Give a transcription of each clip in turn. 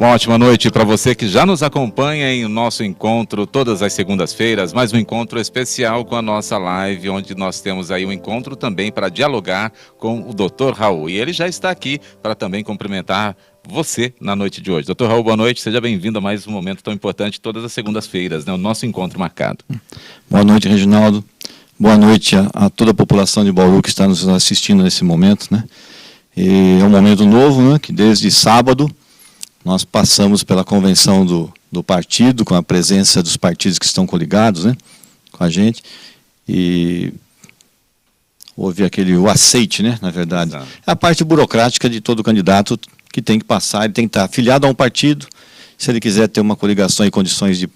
Uma ótima noite para você que já nos acompanha em nosso encontro todas as segundas-feiras, mais um encontro especial com a nossa live, onde nós temos aí um encontro também para dialogar com o Dr. Raul. E ele já está aqui para também cumprimentar você na noite de hoje. Dr. Raul, boa noite, seja bem-vindo a mais um momento tão importante todas as segundas-feiras, né? O nosso encontro marcado. Boa noite, Reginaldo. Boa noite a toda a população de Bauru que está nos assistindo nesse momento, né? E é um momento novo, né? Que desde sábado nós passamos pela convenção do partido, com a presença dos partidos que estão coligados, né, com a gente, e houve o aceite, né, na verdade. Exato. É a parte burocrática de todo candidato que tem que passar, ele tem que estar afiliado a um partido, se ele quiser ter uma coligação em condições de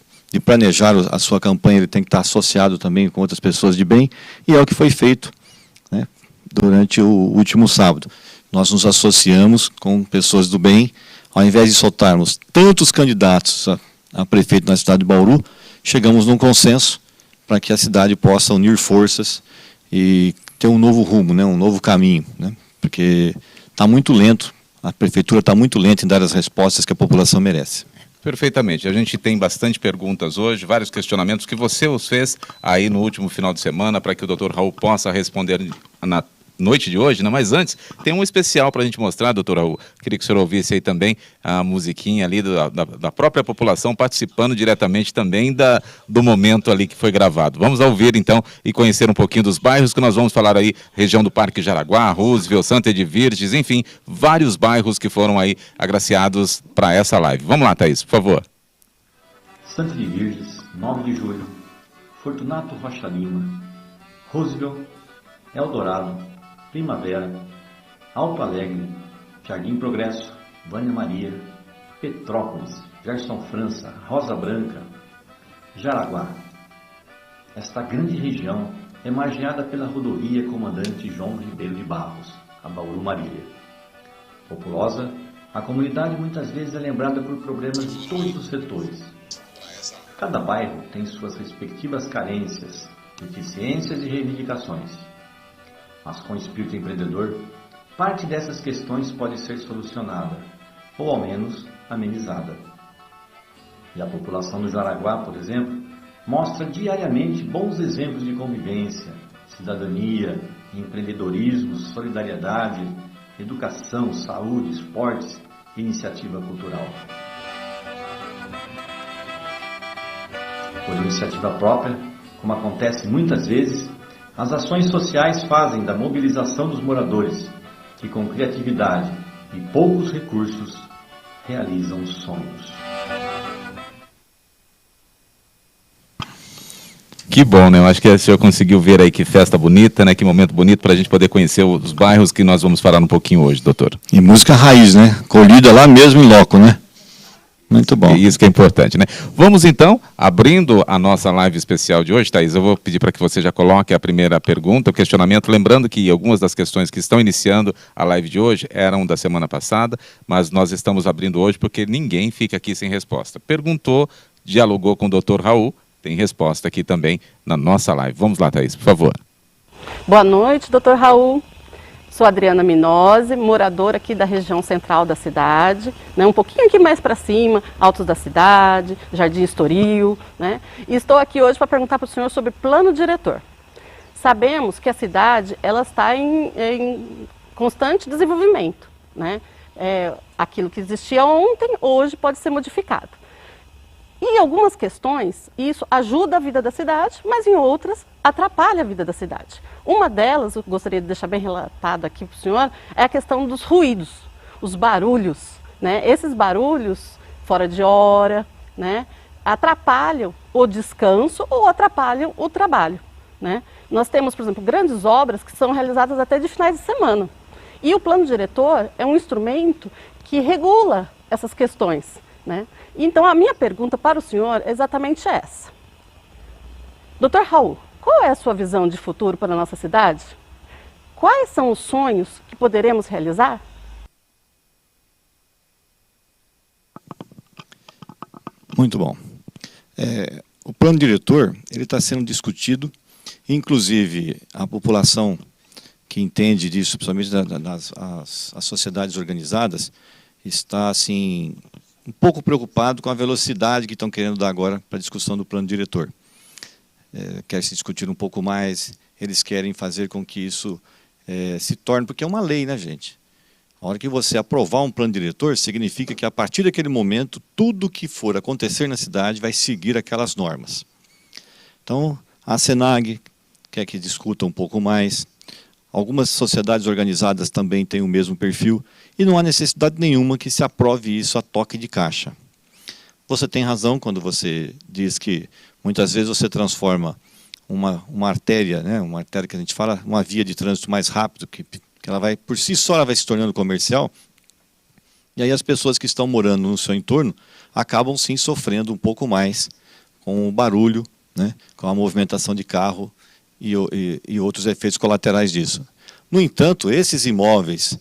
planejar a sua campanha, ele tem que estar associado também com outras pessoas de bem, e é o que foi feito, né, durante o último sábado. Nós nos associamos com pessoas do bem. Ao invés de soltarmos tantos candidatos a prefeito na cidade de Bauru, chegamos num consenso para que a cidade possa unir forças e ter um novo rumo, né, um novo caminho, né, porque está muito lento, a prefeitura está muito lenta em dar as respostas que a população merece. Perfeitamente. A gente tem bastante perguntas hoje, vários questionamentos que você os fez aí no último final de semana para que o Dr. Raul possa responder na noite de hoje, né? Mas antes, tem um especial para a gente mostrar, doutor Raul. Queria que o senhor ouvisse aí também a musiquinha ali da própria população participando diretamente também do momento ali que foi gravado. Vamos ouvir então e conhecer um pouquinho dos bairros que nós vamos falar aí, região do Parque Jaraguá, Roosevelt, Santa Edvirges, enfim, vários bairros que foram aí agraciados para essa live. Vamos lá, Thaís, por favor. Santa Edvirges, 9 de julho, Fortunato Rocha Lima, Roosevelt, Eldorado, Primavera, Alto Alegre, Jardim Progresso, Vânia Maria, Petrópolis, Gerson França, Rosa Branca, Jaraguá. Esta grande região é margeada pela rodovia Comandante João Ribeiro de Barros, a Bauru Marília. Populosa, a comunidade muitas vezes é lembrada por problemas de todos os setores. Cada bairro tem suas respectivas carências, deficiências e reivindicações. Mas com espírito empreendedor, parte dessas questões pode ser solucionada, ou ao menos amenizada. E a população do Jaraguá, por exemplo, mostra diariamente bons exemplos de convivência, cidadania, empreendedorismo, solidariedade, educação, saúde, esportes e iniciativa cultural. Por iniciativa própria, como acontece muitas vezes, as ações sociais fazem da mobilização dos moradores, que com criatividade e poucos recursos, realizam sonhos. Que bom, né? Eu acho que o senhor conseguiu ver aí que festa bonita, né? Que momento bonito para a gente poder conhecer os bairros que nós vamos falar um pouquinho hoje, doutor. E música raiz, né? Colhida lá mesmo em loco, né? Muito bom. E isso que é importante, né? Vamos então, abrindo a nossa live especial de hoje, Thaís, eu vou pedir para que você já coloque a primeira pergunta, o questionamento, lembrando que algumas das questões que estão iniciando a live de hoje eram da semana passada, mas nós estamos abrindo hoje porque ninguém fica aqui sem resposta. Perguntou, dialogou com o Dr. Raul, tem resposta aqui também na nossa live. Vamos lá, Thaís, por favor. Boa noite, Dr. Raul. Sou Adriana Minose, moradora aqui da região central da cidade, né, um pouquinho aqui mais para cima, Altos da Cidade, Jardim Estoril, né, e estou aqui hoje para perguntar para o senhor sobre plano diretor. Sabemos que a cidade ela está em constante desenvolvimento, né, aquilo que existia ontem, hoje pode ser modificado. E em algumas questões, isso ajuda a vida da cidade, mas em outras, atrapalha a vida da cidade. Uma delas, eu gostaria de deixar bem relatado aqui para o senhor, é a questão dos ruídos, os barulhos, né? Esses barulhos, fora de hora, né? Atrapalham o descanso ou atrapalham o trabalho, né? Nós temos, por exemplo, grandes obras que são realizadas até de finais de semana. E o plano diretor é um instrumento que regula essas questões, né? Então, a minha pergunta para o senhor é exatamente essa. Dr. Raul, qual é a sua visão de futuro para a nossa cidade? Quais são os sonhos que poderemos realizar? Muito bom. O plano diretor ele está sendo discutido, inclusive a população que entende disso, principalmente as sociedades organizadas, está assim um pouco preocupado com a velocidade que estão querendo dar agora para a discussão do plano diretor. Quer se discutir um pouco mais, eles querem fazer com que isso se torne, porque é uma lei, né, gente? A hora que você aprovar um plano diretor, significa que a partir daquele momento, tudo que for acontecer na cidade vai seguir aquelas normas. Então, a SENAG quer que discuta um pouco mais. Algumas sociedades organizadas também têm o mesmo perfil. E não há necessidade nenhuma que se aprove isso a toque de caixa. Você tem razão quando você diz que muitas vezes você transforma uma artéria, né, uma artéria que a gente fala, uma via de trânsito mais rápido, que ela vai, por si só, ela vai se tornando comercial, e aí as pessoas que estão morando no seu entorno acabam sim sofrendo um pouco mais com o barulho, né, com a movimentação de carro e outros efeitos colaterais disso. No entanto, esses imóveis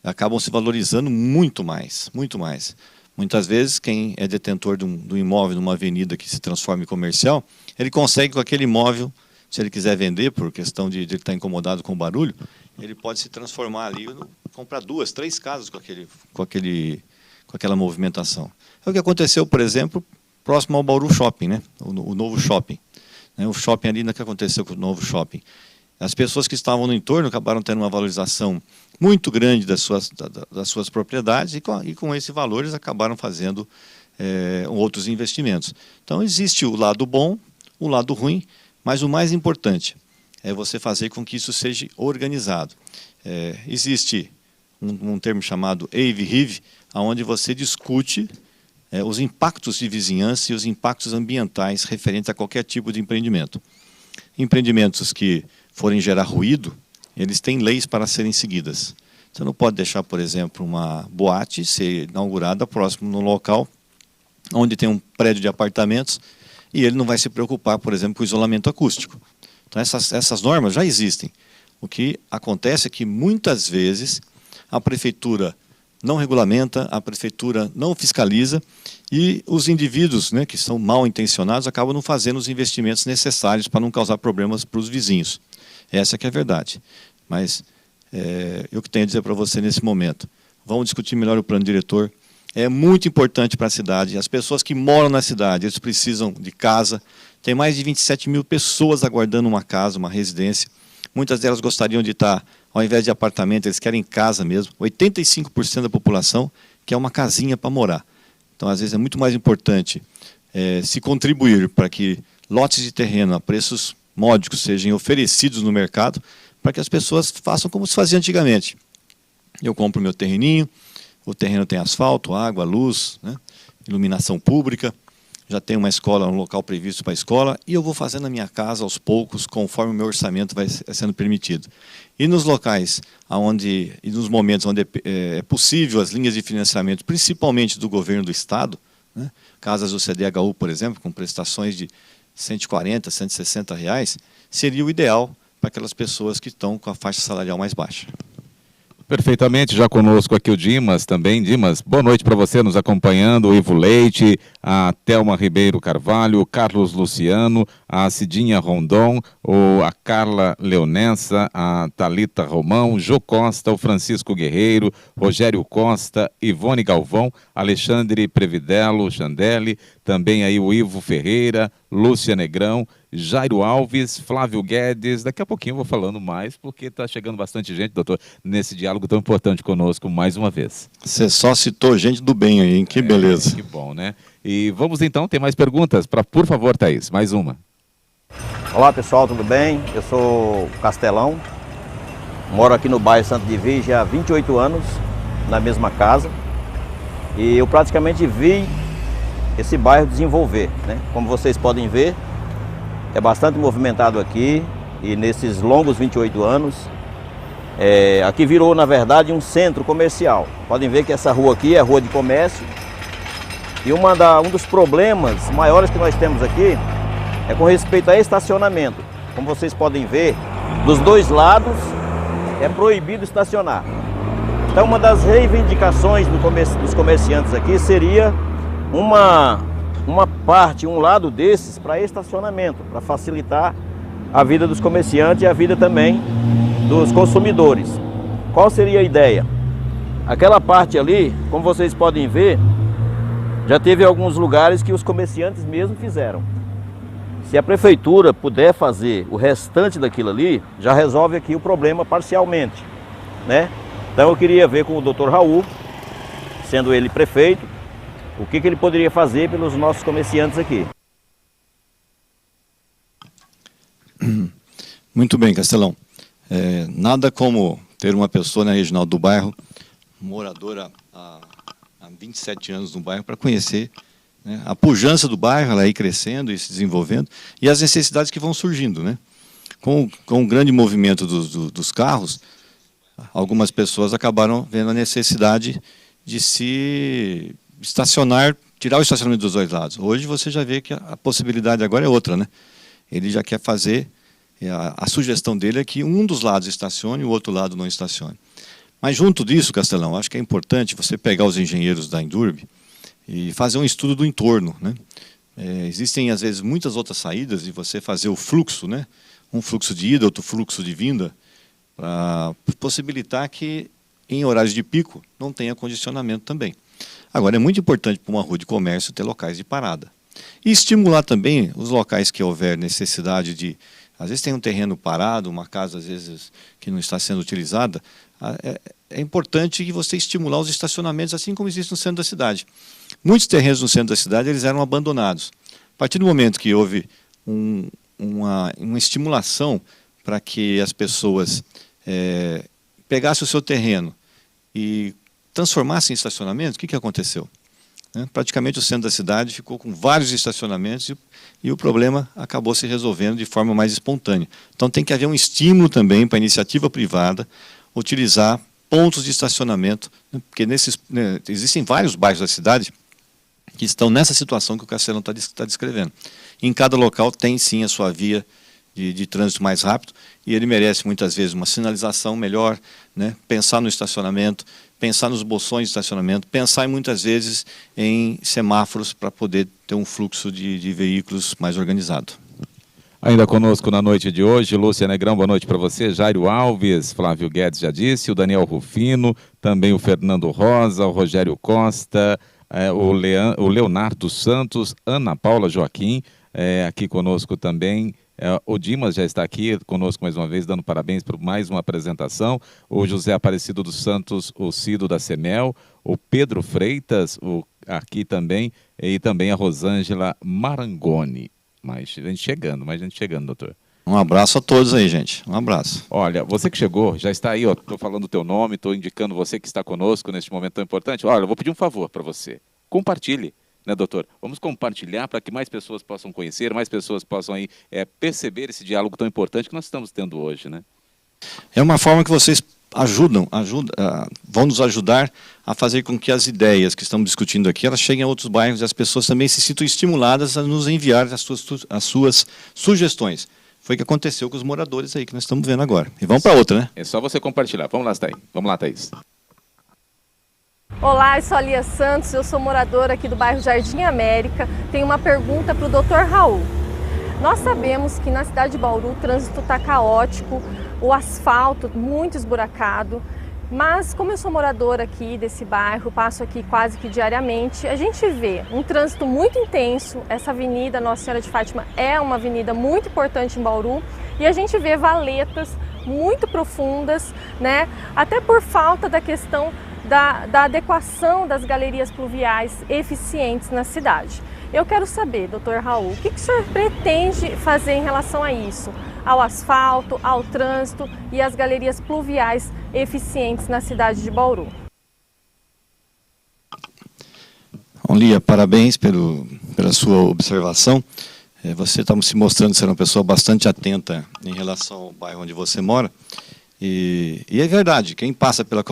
acabam se valorizando muito mais, muito mais. Muitas vezes, quem é detentor de um imóvel numa avenida que se transforma em comercial, ele consegue com aquele imóvel, se ele quiser vender, por questão de ele estar incomodado com o barulho, ele pode se transformar ali, comprar 2, 3 casas com aquela movimentação. É o que aconteceu, por exemplo, próximo ao Bauru Shopping, né? O novo shopping. O shopping ali, que aconteceu com o novo shopping. As pessoas que estavam no entorno acabaram tendo uma valorização muito grande das suas propriedades e com esse valor eles acabaram fazendo outros investimentos. Então existe o lado bom, o lado ruim, mas o mais importante é você fazer com que isso seja organizado. Existe um termo chamado AVE-RIV, onde você discute os impactos de vizinhança e os impactos ambientais referentes a qualquer tipo de empreendimento. Empreendimentos que forem gerar ruído, eles têm leis para serem seguidas. Você não pode deixar, por exemplo, uma boate ser inaugurada próximo no local onde tem um prédio de apartamentos e ele não vai se preocupar, por exemplo, com o isolamento acústico. Então essas normas já existem. O que acontece é que muitas vezes a prefeitura não regulamenta, a prefeitura não fiscaliza e os indivíduos, né, que são mal intencionados acabam não fazendo os investimentos necessários para não causar problemas para os vizinhos. Essa que é a verdade. Mas eu que tenho a dizer para você nesse momento, vamos discutir melhor o plano diretor. É muito importante para a cidade. As pessoas que moram na cidade, eles precisam de casa. Tem mais de 27 mil pessoas aguardando uma casa, uma residência. Muitas delas gostariam de estar, ao invés de apartamento, eles querem casa mesmo. 85% da população quer uma casinha para morar. Então, às vezes, é muito mais importante se contribuir para que lotes de terreno a preços módicos sejam oferecidos no mercado, para que as pessoas façam como se fazia antigamente. Eu compro meu terreninho, o terreno tem asfalto, água, luz, né, iluminação pública, já tem uma escola, um local previsto para a escola, e eu vou fazendo a minha casa aos poucos, conforme o meu orçamento vai sendo permitido. E nos locais e nos momentos onde é possível as linhas de financiamento, principalmente do governo do Estado, né, casas do CDHU, por exemplo, com prestações de R$140, R$160, seria o ideal para aquelas pessoas que estão com a faixa salarial mais baixa. Perfeitamente, já conosco aqui o Dimas também. Dimas, boa noite para você nos acompanhando, o Ivo Leite, a Thelma Ribeiro Carvalho, o Carlos Luciano, a Cidinha Rondon, a Carla Leonessa, a Thalita Romão, o Jô Costa, o Francisco Guerreiro, Rogério Costa, Ivone Galvão, Alexandre Previdelo, Chandelli, também aí o Ivo Ferreira, Lúcia Negrão, Jairo Alves, Flávio Guedes. Daqui a pouquinho eu vou falando mais, porque está chegando bastante gente, doutor, nesse diálogo tão importante conosco mais uma vez. Você só citou gente do bem aí, hein? Que beleza. Que bom, né? E vamos então, tem mais perguntas? Por favor, Thaís, mais uma. Olá pessoal, tudo bem? Eu sou Castelão, moro aqui no bairro Santo de Virgem há 28 anos, na mesma casa. E eu praticamente vi esse bairro desenvolver, né? Como vocês podem ver, é bastante movimentado aqui e nesses longos 28 anos, aqui virou na verdade um centro comercial. Podem ver que essa rua aqui é rua de comércio e um dos problemas maiores que nós temos aqui é com respeito a estacionamento. Como vocês podem ver, dos dois lados é proibido estacionar. Então uma das reivindicações dos comerciantes aqui seria um lado desses para estacionamento, para facilitar a vida dos comerciantes e a vida também dos consumidores. Qual seria a ideia? Aquela parte ali, como vocês podem ver, Já teve alguns lugares que os comerciantes mesmo fizeram. Se a prefeitura puder fazer o restante daquilo ali, já resolve aqui o problema parcialmente, né? Então eu queria ver com o Dr. Raul, sendo ele prefeito, o que ele poderia fazer pelos nossos comerciantes aqui. Muito bem, Castelão. Nada como ter uma pessoa na regional do bairro, moradora há 27 anos no bairro, para conhecer, né, a pujança do bairro, ela ir crescendo e se desenvolvendo, e as necessidades que vão surgindo, né? Com o grande movimento dos carros, algumas pessoas acabaram vendo a necessidade de se estacionar, tirar o estacionamento dos dois lados. Hoje você já vê que a possibilidade agora é outra, né? Ele já quer fazer, a sugestão dele é que um dos lados estacione e o outro lado não estacione. Mas junto disso, Castelão, acho que é importante você pegar os engenheiros da Indurb e fazer um estudo do entorno, né? Existem, às vezes, muitas outras saídas e você fazer o fluxo, né? Um fluxo de ida, outro fluxo de vinda, para possibilitar que, em horários de pico, não tenha condicionamento também. Agora, é muito importante para uma rua de comércio ter locais de parada. E estimular também os locais que houver necessidade de... Às vezes tem um terreno parado, uma casa, às vezes, que não está sendo utilizada. É importante que você estimular os estacionamentos, assim como existe no centro da cidade. Muitos terrenos no centro da cidade eles eram abandonados. A partir do momento que houve uma estimulação para que as pessoas pegassem o seu terreno e transformassem em estacionamento, o que aconteceu? Praticamente o centro da cidade ficou com vários estacionamentos e o problema acabou se resolvendo de forma mais espontânea. Então tem que haver um estímulo também para a iniciativa privada utilizar pontos de estacionamento, porque existem vários bairros da cidade que estão nessa situação que o Castelão está descrevendo. Em cada local tem sim a sua via de trânsito mais rápido e ele merece muitas vezes uma sinalização melhor, né? Pensar no estacionamento, pensar nos bolsões de estacionamento, pensar muitas vezes em semáforos para poder ter um fluxo de veículos mais organizado. Ainda conosco na noite de hoje, Lúcia Negrão, boa noite para você, Jairo Alves, Flávio Guedes já disse, o Daniel Rufino, também o Fernando Rosa, o Rogério Costa, o Leonardo Santos, Ana Paula Joaquim, aqui conosco também. O Dimas já está aqui conosco mais uma vez, dando parabéns por mais uma apresentação. O José Aparecido dos Santos, o Cido da Semel, o Pedro Freitas, aqui também, e também a Rosângela Marangoni. Mais gente chegando, doutor. Um abraço a todos aí, gente. Um abraço. Olha, você que chegou, já está aí, estou falando o teu nome, estou indicando você que está conosco neste momento tão importante. Olha, eu vou pedir um favor para você. Compartilhe. Né, doutor? Vamos compartilhar para que mais pessoas possam conhecer, mais pessoas possam aí, perceber esse diálogo tão importante que nós estamos tendo hoje, né? É uma forma que vocês vão nos ajudar a fazer com que as ideias que estamos discutindo aqui, elas cheguem a outros bairros e as pessoas também se sintam estimuladas a nos enviar as suas sugestões. Foi o que aconteceu com os moradores aí que nós estamos vendo agora. E vamos para outra, né? É só você compartilhar. Vamos lá, Thaís. Olá, eu sou a Lia Santos, eu sou moradora aqui do bairro Jardim América. Tenho uma pergunta para o Dr. Raul. Nós sabemos que na cidade de Bauru o trânsito está caótico, o asfalto muito esburacado, mas como eu sou moradora aqui desse bairro, passo aqui quase que diariamente, a gente vê um trânsito muito intenso. Essa avenida Nossa Senhora de Fátima é uma avenida muito importante em Bauru e a gente vê valetas muito profundas, né? Até por falta da questão da adequação das galerias pluviais eficientes na cidade. Eu quero saber, Dr. Raul, o que o senhor pretende fazer em relação a isso? Ao asfalto, ao trânsito e às galerias pluviais eficientes na cidade de Bauru. Bom, Lia, parabéns pela sua observação. Você está se mostrando ser uma pessoa bastante atenta em relação ao bairro onde você mora. E é verdade, quem passa pela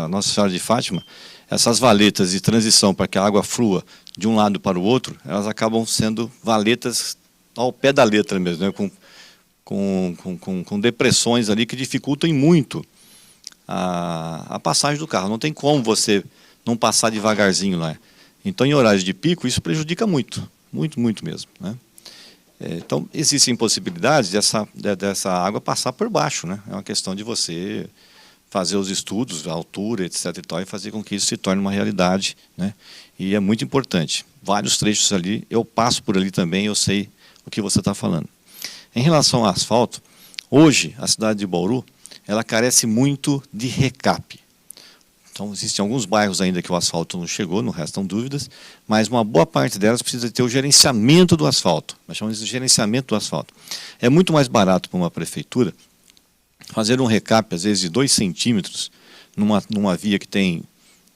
Nossa Senhora de Fátima, essas valetas de transição para que a água flua de um lado para o outro, elas acabam sendo valetas ao pé da letra mesmo, né? com depressões ali que dificultam muito a passagem do carro. Não tem como você não passar devagarzinho lá. Então, em horários de pico, isso prejudica muito, muito mesmo, né? Então, existem possibilidades dessa água passar por baixo, né? É uma questão de você fazer os estudos, a altura, etc. e tal, e fazer com que isso se torne uma realidade, né? E é muito importante. Vários trechos ali, eu passo por ali também, eu sei o que você está falando. Em relação ao asfalto, hoje a cidade de Bauru, ela carece muito de recap. Então, existem alguns bairros ainda que o asfalto não chegou, não restam dúvidas, mas uma boa parte delas precisa ter o gerenciamento do asfalto. Nós chamamos de gerenciamento do asfalto. É muito mais barato para uma prefeitura fazer um recap, às vezes, de 2 centímetros, numa via que tem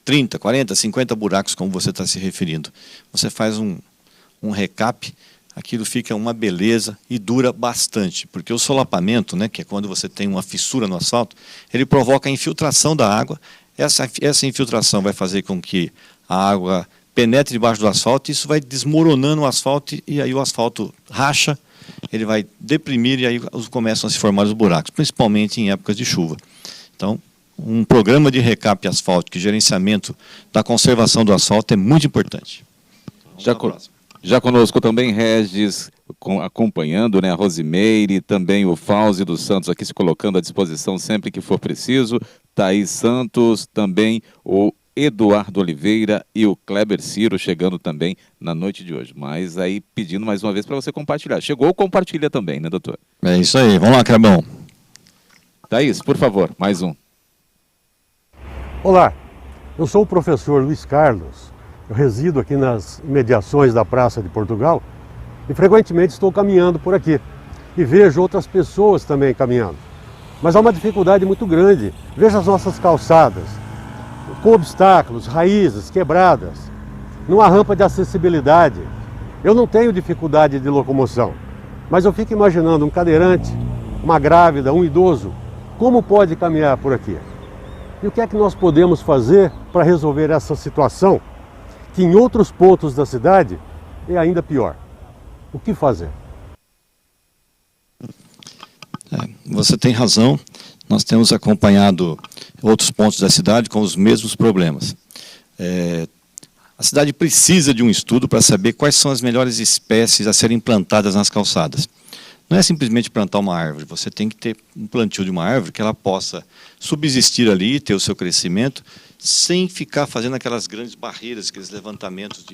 30, 40, 50 buracos, como você está se referindo. Você faz um recap, aquilo fica uma beleza e dura bastante, porque o solapamento, né, que é quando você tem uma fissura no asfalto, ele provoca a infiltração da água. Essa infiltração vai fazer com que a água penetre debaixo do asfalto, e isso vai desmoronando o asfalto, e aí o asfalto racha, ele vai deprimir, e aí começam a se formar os buracos, principalmente em épocas de chuva. Então, um programa de recap asfáltico e gerenciamento da conservação do asfalto é muito importante. Já conosco também Regis, acompanhando, né, a Rosimeire, também o Fauzi dos Santos aqui se colocando à disposição sempre que for preciso, Thaís Santos, também o Eduardo Oliveira e o Kleber Ciro chegando também na noite de hoje. Mas aí pedindo mais uma vez para você compartilhar. Chegou, compartilha também, né, doutor? É isso aí, vamos lá, Crebão. Thaís, por favor, mais um. Olá, eu sou o professor Luiz Carlos. Eu resido aqui nas imediações da Praça de Portugal e frequentemente estou caminhando por aqui e vejo outras pessoas também caminhando. Mas há uma dificuldade muito grande. Veja as nossas calçadas, com obstáculos, raízes quebradas, numa rampa de acessibilidade. Eu não tenho dificuldade de locomoção, mas eu fico imaginando um cadeirante, uma grávida, um idoso, como pode caminhar por aqui? E o que é que nós podemos fazer para resolver essa situação, que em outros pontos da cidade é ainda pior? O que fazer? Você tem razão, nós temos acompanhado outros pontos da cidade com os mesmos problemas. A cidade precisa de um estudo para saber quais são as melhores espécies a serem plantadas nas calçadas. Não é simplesmente plantar uma árvore, você tem que ter um plantio de uma árvore que ela possa subsistir ali, ter o seu crescimento, sem ficar fazendo aquelas grandes barreiras, aqueles levantamentos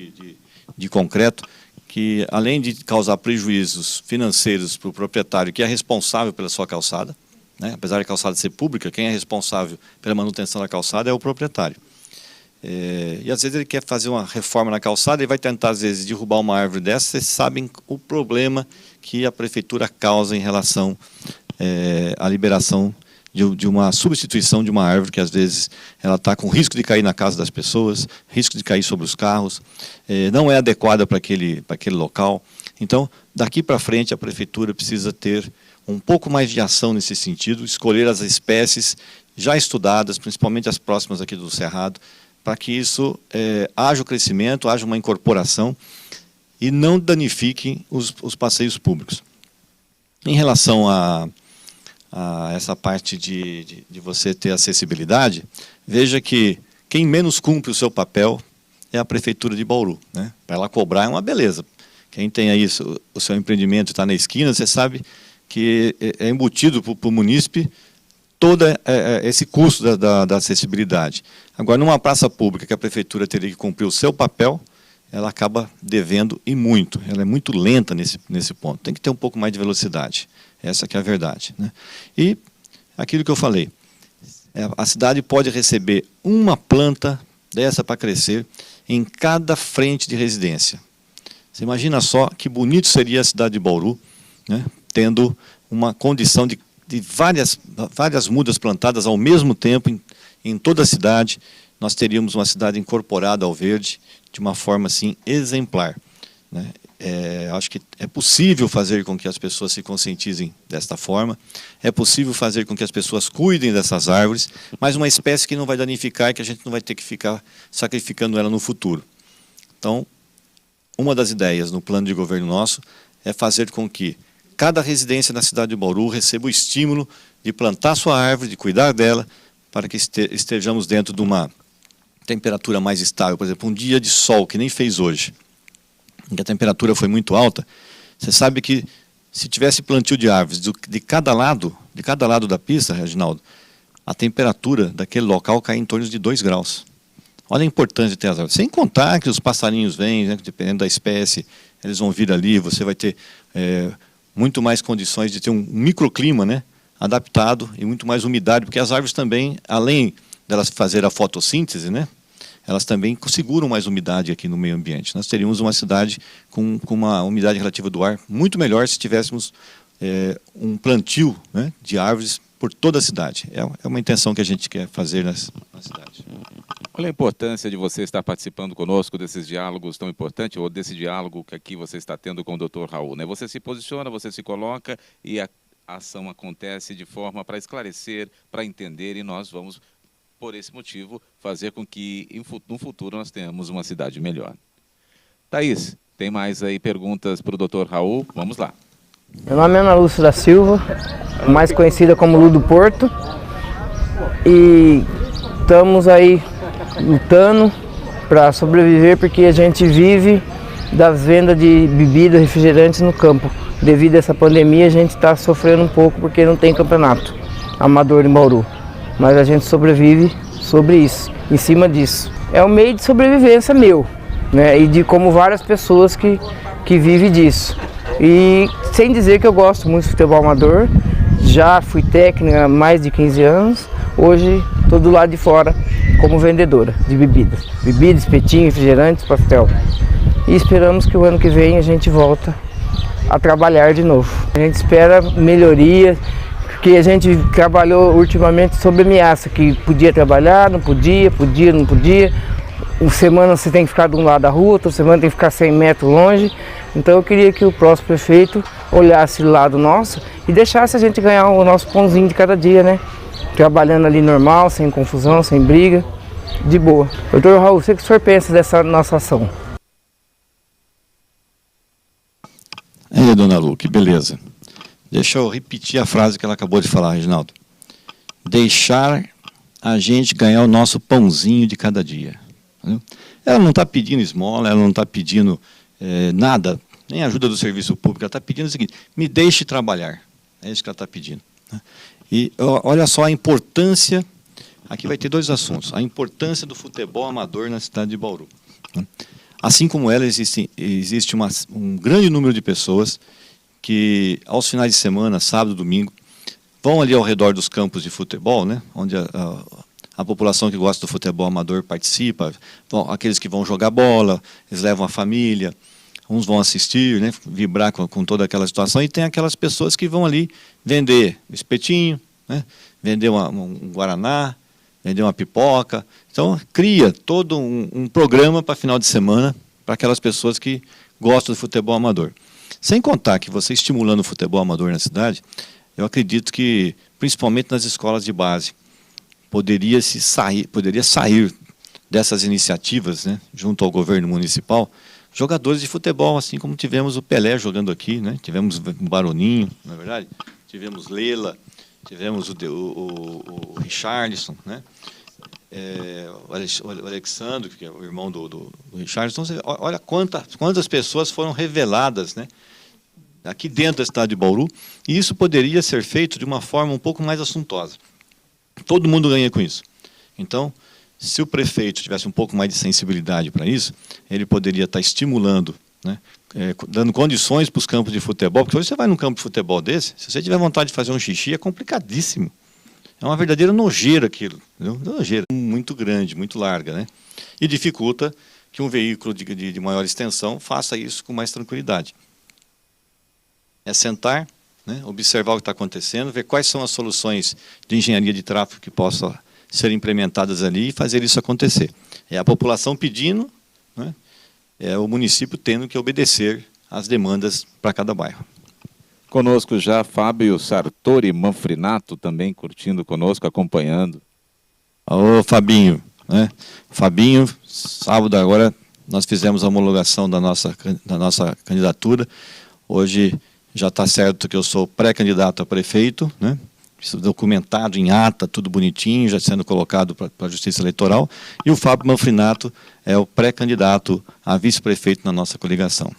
de concreto, que além de causar prejuízos financeiros para o proprietário, que é responsável pela sua calçada, né? Apesar da calçada ser pública, quem é responsável pela manutenção da calçada é o proprietário. E às vezes ele quer fazer uma reforma na calçada e vai tentar às vezes derrubar uma árvore dessa. Vocês sabem o problema que a prefeitura causa em relação à liberação de uma substituição de uma árvore que às vezes ela está com risco de cair na casa das pessoas, risco de cair sobre os carros, não é adequada para aquele local. Então, daqui para frente a prefeitura precisa ter um pouco mais de ação nesse sentido, escolher as espécies já estudadas, principalmente as próximas aqui do Cerrado, para que isso haja o crescimento, haja uma incorporação e não danifiquem os passeios públicos. Em relação a essa parte de você ter acessibilidade, veja que quem menos cumpre o seu papel é a Prefeitura de Bauru, né? Para ela cobrar é uma beleza. Quem tem aí o seu empreendimento está na esquina, você sabe que é embutido para o munícipe todo esse custo da acessibilidade. Agora, numa praça pública que a prefeitura teria que cumprir o seu papel, ela acaba devendo e muito. Ela é muito lenta nesse ponto. Tem que ter um pouco mais de velocidade. Essa que é a verdade, né? E aquilo que eu falei, a cidade pode receber uma planta dessa para crescer em cada frente de residência. Você imagina só que bonito seria a cidade de Bauru, né, tendo uma condição de várias mudas plantadas ao mesmo tempo em toda a cidade. Nós teríamos uma cidade incorporada ao verde de uma forma assim exemplar, né? Acho que é possível fazer com que as pessoas se conscientizem desta forma, é possível fazer com que as pessoas cuidem dessas árvores, mas uma espécie que não vai danificar e que a gente não vai ter que ficar sacrificando ela no futuro. Então, uma das ideias no plano de governo nosso é fazer com que cada residência na cidade de Bauru receba o estímulo de plantar sua árvore, de cuidar dela, para que estejamos dentro de uma temperatura mais estável. Por exemplo, um dia de sol, que nem fez hoje, em que a temperatura foi muito alta, você sabe que se tivesse plantio de árvores de cada lado da pista, Reginaldo, a temperatura daquele local cai em torno de 2 graus. Olha a importância de ter as árvores. Sem contar que os passarinhos vêm, né, dependendo da espécie, eles vão vir ali, você vai ter muito mais condições de ter um microclima, né, adaptado e muito mais umidade, porque as árvores também, além delas fazer a fotossíntese, né, elas também seguram mais umidade aqui no meio ambiente. Nós teríamos uma cidade com uma umidade relativa do ar muito melhor se tivéssemos um plantio, né, de árvores por toda a cidade. É uma intenção que a gente quer fazer na cidade. Qual a importância de você estar participando conosco desses diálogos tão importantes, ou desse diálogo que aqui você está tendo com o Dr. Raul, né? Você se posiciona, você se coloca e a ação acontece de forma para esclarecer, para entender, e nós vamos, por esse motivo, fazer com que no futuro nós tenhamos uma cidade melhor. Thaís, tem mais aí perguntas para o Dr. Raul? Vamos lá. Meu nome é Ana Lúcia da Silva, mais conhecida como Lu do Porto, e estamos aí lutando para sobreviver, porque a gente vive da venda de bebidas, refrigerantes no campo. Devido a essa pandemia, a gente está sofrendo um pouco porque não tem campeonato amador em Bauru, mas a gente sobrevive sobre isso, em cima disso. É um meio de sobrevivência meu, né, e de como várias pessoas que vivem disso. E sem dizer que eu gosto muito de futebol amador, já fui técnica há mais de 15 anos, hoje estou do lado de fora como vendedora de bebidas. Bebidas, espetinho, refrigerantes, pastel. E esperamos que o ano que vem a gente volta a trabalhar de novo. A gente espera melhoria, porque a gente trabalhou ultimamente sob ameaça, que podia trabalhar, não podia, não podia. Uma semana você tem que ficar de um lado da rua, outra semana tem que ficar 100 metros longe. Então eu queria que o próximo prefeito olhasse do lado nosso e deixasse a gente ganhar o nosso pãozinho de cada dia, né? Trabalhando ali normal, sem confusão, sem briga, de boa. Doutor Raul, o que o senhor pensa dessa nossa ação? Dona Lu, que beleza. Deixa eu repetir a frase que ela acabou de falar, Reginaldo. Deixar a gente ganhar o nosso pãozinho de cada dia. Entendeu? Ela não está pedindo esmola, ela não está pedindo nada, nem ajuda do serviço público, ela está pedindo o seguinte: me deixe trabalhar. É isso que ela está pedindo. Né? E olha só a importância, aqui vai ter 2 assuntos, a importância do futebol amador na cidade de Bauru. Né? Assim como ela, existe um grande número de pessoas que, aos finais de semana, sábado, domingo, vão ali ao redor dos campos de futebol, né, onde a população que gosta do futebol amador participa, aqueles que vão jogar bola, eles levam a família, uns vão assistir, né, vibrar com toda aquela situação, e tem aquelas pessoas que vão ali vender espetinho, né, vender um guaraná, vender uma pipoca. Então, cria todo um programa para final de semana para aquelas pessoas que gostam do futebol amador. Sem contar que você estimulando o futebol amador na cidade, eu acredito que, principalmente nas escolas de base, poderia sair dessas iniciativas, né, junto ao governo municipal, jogadores de futebol, assim como tivemos o Pelé jogando aqui, né, tivemos o Baroninho, não é verdade? Tivemos Lela, tivemos o Richarlison, né? O Alexandre, que é o irmão do Richarlison. Então, olha quantas pessoas foram reveladas, né, aqui dentro da cidade de Bauru, e isso poderia ser feito de uma forma um pouco mais assuntosa. Todo mundo ganha com isso. Então, se o prefeito tivesse um pouco mais de sensibilidade para isso, ele poderia estar estimulando, né, dando condições para os campos de futebol, porque hoje você vai num campo de futebol desse, se você tiver vontade de fazer um xixi, é complicadíssimo. É uma verdadeira nojeira aquilo, entendeu? Nojeira muito grande, muito larga, né? E dificulta que um veículo de maior extensão faça isso com mais tranquilidade. É sentar, né, observar o que está acontecendo, ver quais são as soluções de engenharia de tráfego que possam ser implementadas ali e fazer isso acontecer. É a população pedindo, né, é o município tendo que obedecer às demandas para cada bairro. Conosco já Fábio Sartori Manfrinato, também curtindo conosco, acompanhando. Ô Fabinho, né? Fabinho, sábado agora nós fizemos a homologação da nossa candidatura. Hoje já está certo que eu sou pré-candidato a prefeito, né? Isso documentado em ata, tudo bonitinho, já sendo colocado para a Justiça Eleitoral. E o Fábio Manfrinato é o pré-candidato a vice-prefeito na nossa coligação.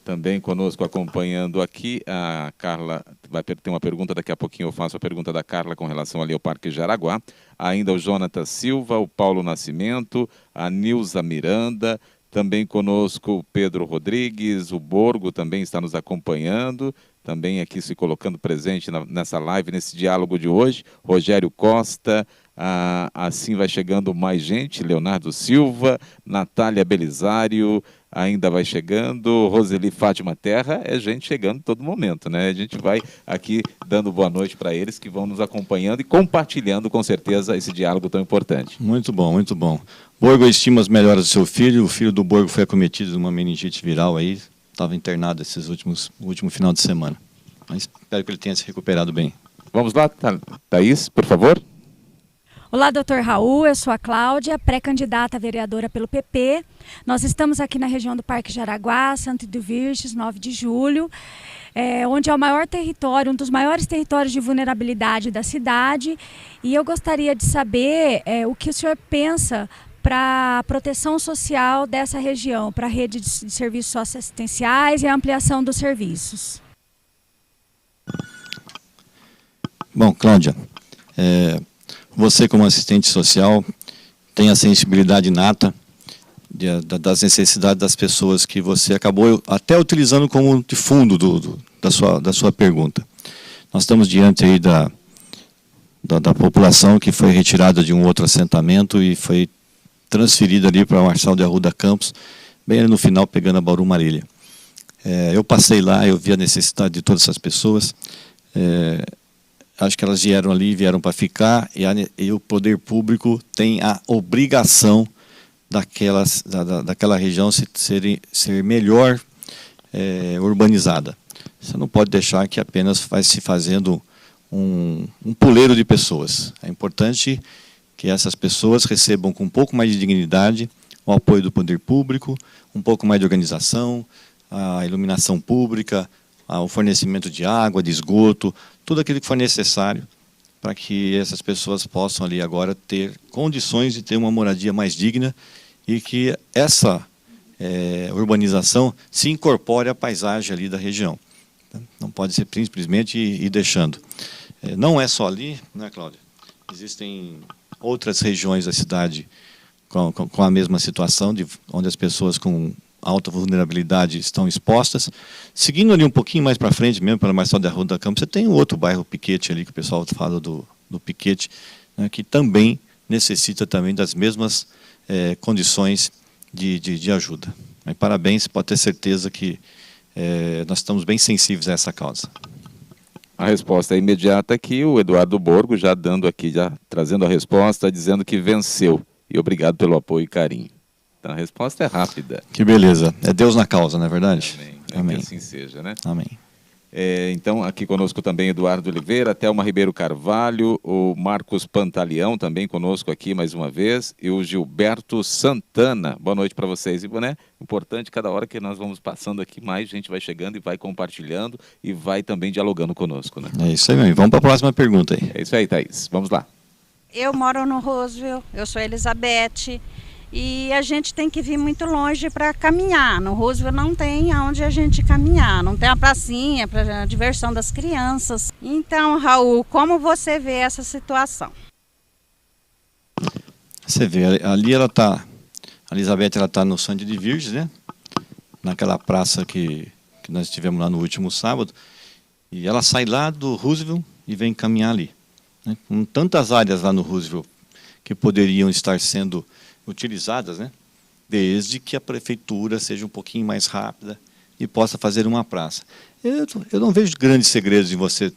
Também conosco acompanhando aqui a Carla, vai ter uma pergunta, daqui a pouquinho eu faço a pergunta da Carla com relação ali ao Parque Jaraguá. Ainda o Jonathan Silva, o Paulo Nascimento, a Nilza Miranda, também conosco o Pedro Rodrigues, o Borgo também está nos acompanhando, também aqui se colocando presente nessa live, nesse diálogo de hoje. Rogério Costa, assim vai chegando mais gente, Leonardo Silva, Natália Belisário, ainda vai chegando, Roseli Fátima Terra, é gente chegando todo momento, né? A gente vai aqui dando boa noite para eles que vão nos acompanhando e compartilhando com certeza esse diálogo tão importante. Muito bom, muito bom. Borgo estima as melhoras do seu filho, o filho do Borgo foi acometido de uma meningite viral aí, estava internado o último final de semana. Mas espero que ele tenha se recuperado bem. Vamos lá, Thaís, por favor. Olá, doutor Raul, eu sou a Cláudia, pré-candidata a vereadora pelo PP. Nós estamos aqui na região do Parque Jaraguá, Santo de Virges, 9 de julho, onde é o maior território, um dos maiores territórios de vulnerabilidade da cidade. E eu gostaria de saber o que o senhor pensa para a proteção social dessa região, para a rede de serviços socioassistenciais e a ampliação dos serviços. Bom, Cláudia, você como assistente social tem a sensibilidade inata das necessidades das pessoas que você acabou até utilizando como de fundo da sua pergunta. Nós estamos diante aí da população que foi retirada de um outro assentamento e foi transferida ali para Marçal de Arruda Campos, bem ali no final pegando a Bauru Marília. Eu passei lá, eu vi a necessidade de todas essas pessoas, acho que elas vieram para ficar, e o poder público tem a obrigação daquela região ser melhor urbanizada. Você não pode deixar que apenas vai se fazendo um puleiro de pessoas. É importante que essas pessoas recebam com um pouco mais de dignidade o apoio do poder público, um pouco mais de organização, a iluminação pública, o fornecimento de água, de esgoto, tudo aquilo que for necessário para que essas pessoas possam ali agora ter condições de ter uma moradia mais digna e que essa urbanização se incorpore à paisagem ali da região. Não pode ser simplesmente ir deixando. Não é só ali, né, Cláudia? Existem outras regiões da cidade com a mesma situação, onde as pessoas com alta vulnerabilidade estão expostas. Seguindo ali um pouquinho mais para frente, mesmo pela Marçal de Arruda Campos, você tem um outro bairro Piquete ali, que o pessoal fala do Piquete, né, que também necessita também das mesmas condições de ajuda. Mas, parabéns, pode ter certeza que nós estamos bem sensíveis a essa causa. A resposta é imediata aqui, o Eduardo Borgo já dando aqui, já trazendo a resposta, dizendo que venceu. E obrigado pelo apoio e carinho. Então a resposta é rápida. Que beleza. É Deus na causa, não é verdade? Amém. Amém. Que assim seja, né? Amém. Então, aqui conosco também Eduardo Oliveira, Thelma Ribeiro Carvalho, o Marcos Pantaleão também conosco aqui mais uma vez, e o Gilberto Santana. Boa noite para vocês. E, né, importante, cada hora que nós vamos passando aqui, mais gente vai chegando e vai compartilhando e vai também dialogando conosco, né? É isso aí, meu. Vamos para a próxima pergunta aí. É isso aí, Thaís. Vamos lá. Eu moro no Roosevelt, eu sou Elizabeth, e a gente tem que vir muito longe para caminhar. No Roosevelt não tem aonde a gente caminhar, não tem a pracinha para a diversão das crianças. Então, Raul, como você vê essa situação? Você vê, ali ela está, a Elizabeth está no Santo de Virges, né? Naquela praça que nós estivemos lá no último sábado, e ela sai lá do Roosevelt e vem caminhar ali, né? Com tantas áreas lá no Roosevelt que poderiam estar sendo utilizadas, né? Desde que a prefeitura seja um pouquinho mais rápida e possa fazer uma praça. Eu não vejo grandes segredos em você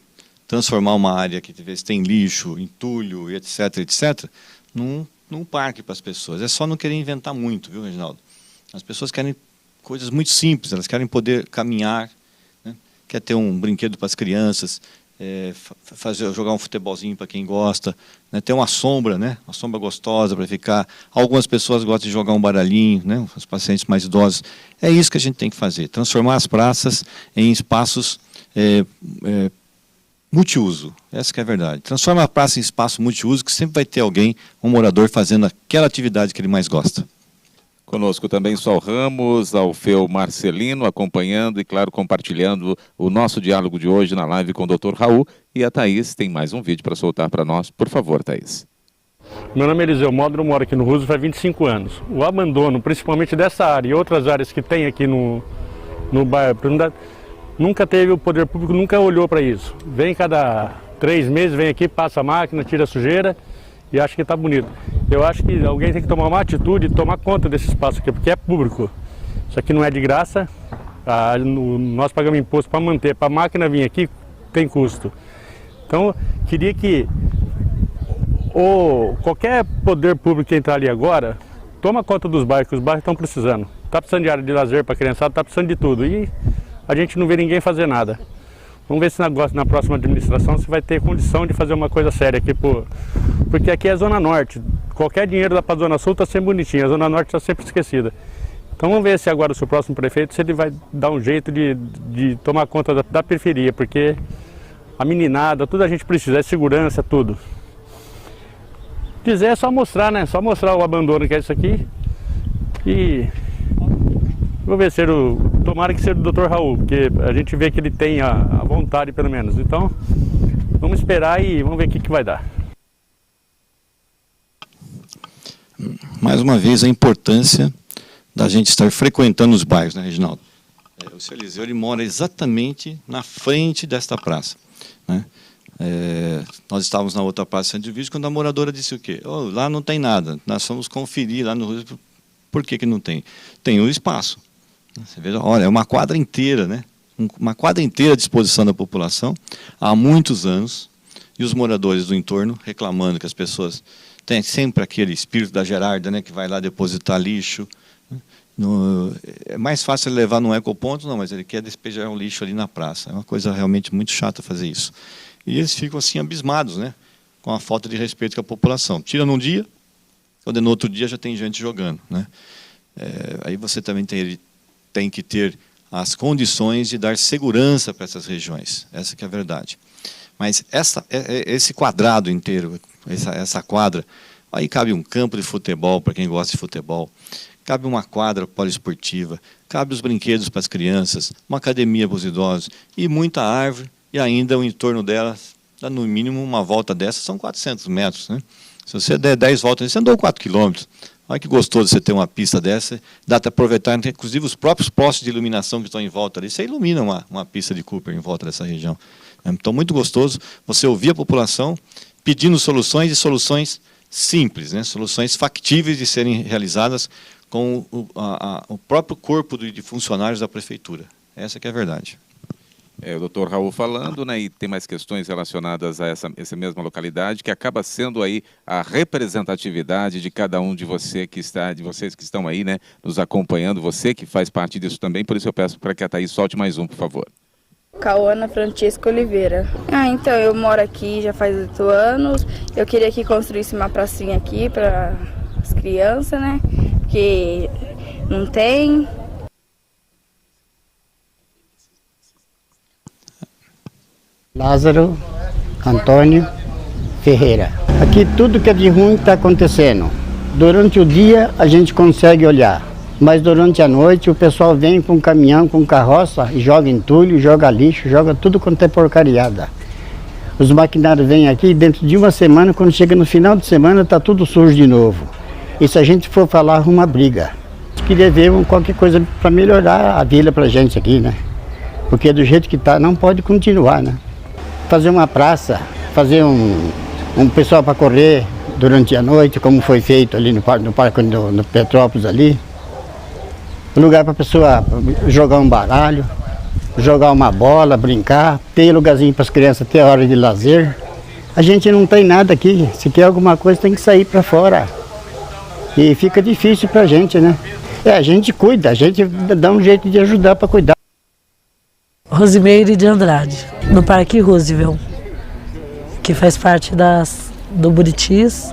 transformar uma área que tem lixo, entulho, etc., num parque para as pessoas. É só não querer inventar muito, viu, Reginaldo? As pessoas querem coisas muito simples, elas querem poder caminhar, né? Quer ter um brinquedo para as crianças, jogar um futebolzinho para quem gosta, né? Ter uma sombra, né? Uma sombra gostosa para ficar. Algumas pessoas gostam de jogar um baralhinho, né? Os pacientes mais idosos. É isso que a gente tem que fazer, transformar as praças em espaços multiuso. Essa que é a verdade. Transforma a praça em espaço multiuso, que sempre vai ter alguém, um morador, fazendo aquela atividade que ele mais gosta. Conosco também Sol Ramos, Alfeu Marcelino, acompanhando e, claro, compartilhando o nosso diálogo de hoje na live com o Dr. Raul. E a Thaís tem mais um vídeo para soltar para nós. Por favor, Thaís. Meu nome é Eliseu Modro, moro aqui no Roosevelt faz 25 anos. O abandono, principalmente dessa área e outras áreas que tem aqui no bairro, nunca teve, o poder público nunca olhou para isso. Vem cada 3 meses, vem aqui, passa a máquina, tira a sujeira e acha que está bonito. Eu acho que alguém tem que tomar uma atitude e tomar conta desse espaço aqui, porque é público. Isso aqui não é de graça, nós pagamos imposto para manter, para a máquina vir aqui tem custo. Então, queria que qualquer poder público que entrar ali agora, toma conta dos bairros, que os bairros estão precisando. Está precisando de área de lazer para a criançada, está precisando de tudo. E a gente não vê ninguém fazer nada. Vamos ver se na próxima administração se vai ter condição de fazer uma coisa séria aqui, porque aqui é a Zona Norte. Qualquer dinheiro da Zona Sul está sempre bonitinho, a Zona Norte está sempre esquecida. Então vamos ver se agora o seu próximo prefeito, se ele vai dar um jeito de tomar conta da periferia, porque a meninada, tudo a gente precisa, é segurança, tudo. Dizer é só mostrar, né? Só mostrar o abandono que é isso aqui. E vou ver se tomara que seja o Dr. Raul, porque a gente vê que ele tem a vontade pelo menos. Então vamos esperar e vamos ver o que vai dar. Mais uma vez, a importância da gente estar frequentando os bairros, né, Reginaldo? O seu Eliseu, ele mora exatamente na frente desta praça, né? Nós estávamos na outra praça de Santo Vício quando a moradora disse o quê? Oh, lá não tem nada, nós fomos conferir lá no Roosevelt. Por que não tem? Tem um espaço. Você veja, olha, é uma quadra inteira, né? Uma quadra inteira à disposição da população há muitos anos, e os moradores do entorno reclamando que as pessoas têm sempre aquele espírito da Gerarda, né, que vai lá depositar lixo. É mais fácil ele levar num ecoponto, não, mas ele quer despejar o lixo ali na praça. É uma coisa realmente muito chata fazer isso. E eles ficam assim abismados, né, com a falta de respeito com a população. Tira num dia, quando no outro dia já tem gente jogando, né? Aí você também tem que ter as condições de dar segurança para essas regiões. Essa que é a verdade. Mas esse quadrado inteiro, essa quadra, aí cabe um campo de futebol para quem gosta de futebol, cabe uma quadra poliesportiva, cabe os brinquedos para as crianças, uma academia para os idosos e muita árvore, e ainda o entorno dela, dá no mínimo uma volta dessa, são 400 metros, né? Se você der 10 voltas, você andou 4 quilômetros. Olha que gostoso você ter uma pista dessa, dá para aproveitar, inclusive os próprios postes de iluminação que estão em volta ali, você ilumina uma pista de Cooper em volta dessa região. Então, muito gostoso você ouvir a população pedindo soluções, e soluções simples, né? Soluções factíveis de serem realizadas com o próprio corpo de funcionários da prefeitura. Essa que é a verdade. O Dr. Raul falando, né, e tem mais questões relacionadas a essa mesma localidade, que acaba sendo aí a representatividade de cada um de vocês que estão aí, né, nos acompanhando, você que faz parte disso também, por isso eu peço para que a Thaís solte mais um, por favor. Cauana Francisco Oliveira. Então, eu moro aqui já faz 8 anos, eu queria que construísse uma pracinha aqui para as crianças, né, porque não tem. Lázaro Antônio Ferreira. Aqui tudo que é de ruim está acontecendo. Durante o dia a gente consegue olhar, mas durante a noite o pessoal vem com caminhão, com carroça e joga entulho, joga lixo, joga tudo quanto é porcariada. Os maquinários vêm aqui e dentro de uma semana, quando chega no final de semana, está tudo sujo de novo. E se a gente for falar, arruma briga. Queria ver qualquer coisa para melhorar a vila para a gente aqui, né? Porque do jeito que está não pode continuar, né? Fazer uma praça, fazer um pessoal para correr durante a noite, como foi feito ali no Parque no Petrópolis ali. Um lugar para a pessoa jogar um baralho, jogar uma bola, brincar, ter lugarzinho para as crianças ter hora de lazer. A gente não tem nada aqui, se quer alguma coisa tem que sair para fora. E fica difícil para a gente, né? A gente cuida, a gente dá um jeito de ajudar para cuidar. Rosimeire de Andrade, no Parque Roosevelt, que faz parte do Buritis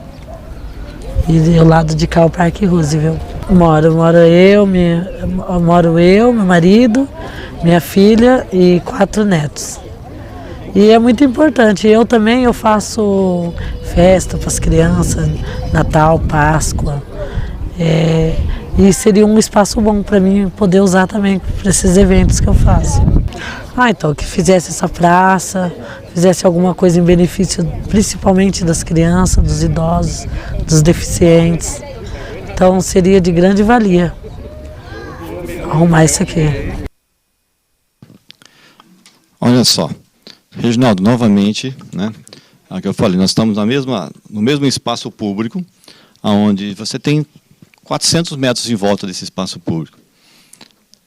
e do lado de cá o Parque Roosevelt. Moro eu, meu marido, minha filha e 4 netos. E é muito importante, eu faço festa para as crianças, Natal, Páscoa. E seria um espaço bom para mim poder usar também para esses eventos que eu faço. Então, que fizesse essa praça, fizesse alguma coisa em benefício principalmente das crianças, dos idosos, dos deficientes. Então, seria de grande valia arrumar isso aqui. Olha só, Reginaldo, novamente, né, é o que eu falei, nós estamos no mesmo espaço público, onde você tem 400 metros em volta desse espaço público.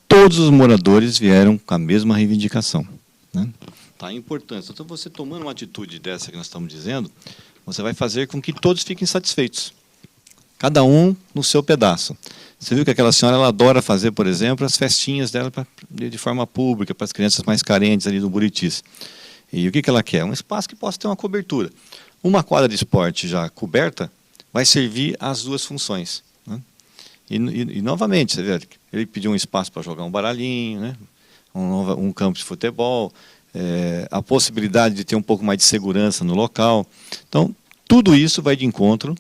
Todos os moradores vieram com a mesma reivindicação. Né? Tá, importante. Então, você tomando uma atitude dessa que nós estamos dizendo, você vai fazer com que todos fiquem satisfeitos. Cada um no seu pedaço. Você viu que aquela senhora ela adora fazer, por exemplo, as festinhas dela de forma pública, para as crianças mais carentes ali do Buritis. E o que ela quer? Um espaço que possa ter uma cobertura. Uma quadra de esporte já coberta vai servir às duas funções. Né? E novamente, você vê, ele pediu um espaço para jogar um baralhinho, né? Um campo de futebol, a possibilidade de ter um pouco mais de segurança no local. Então, tudo isso vai de encontro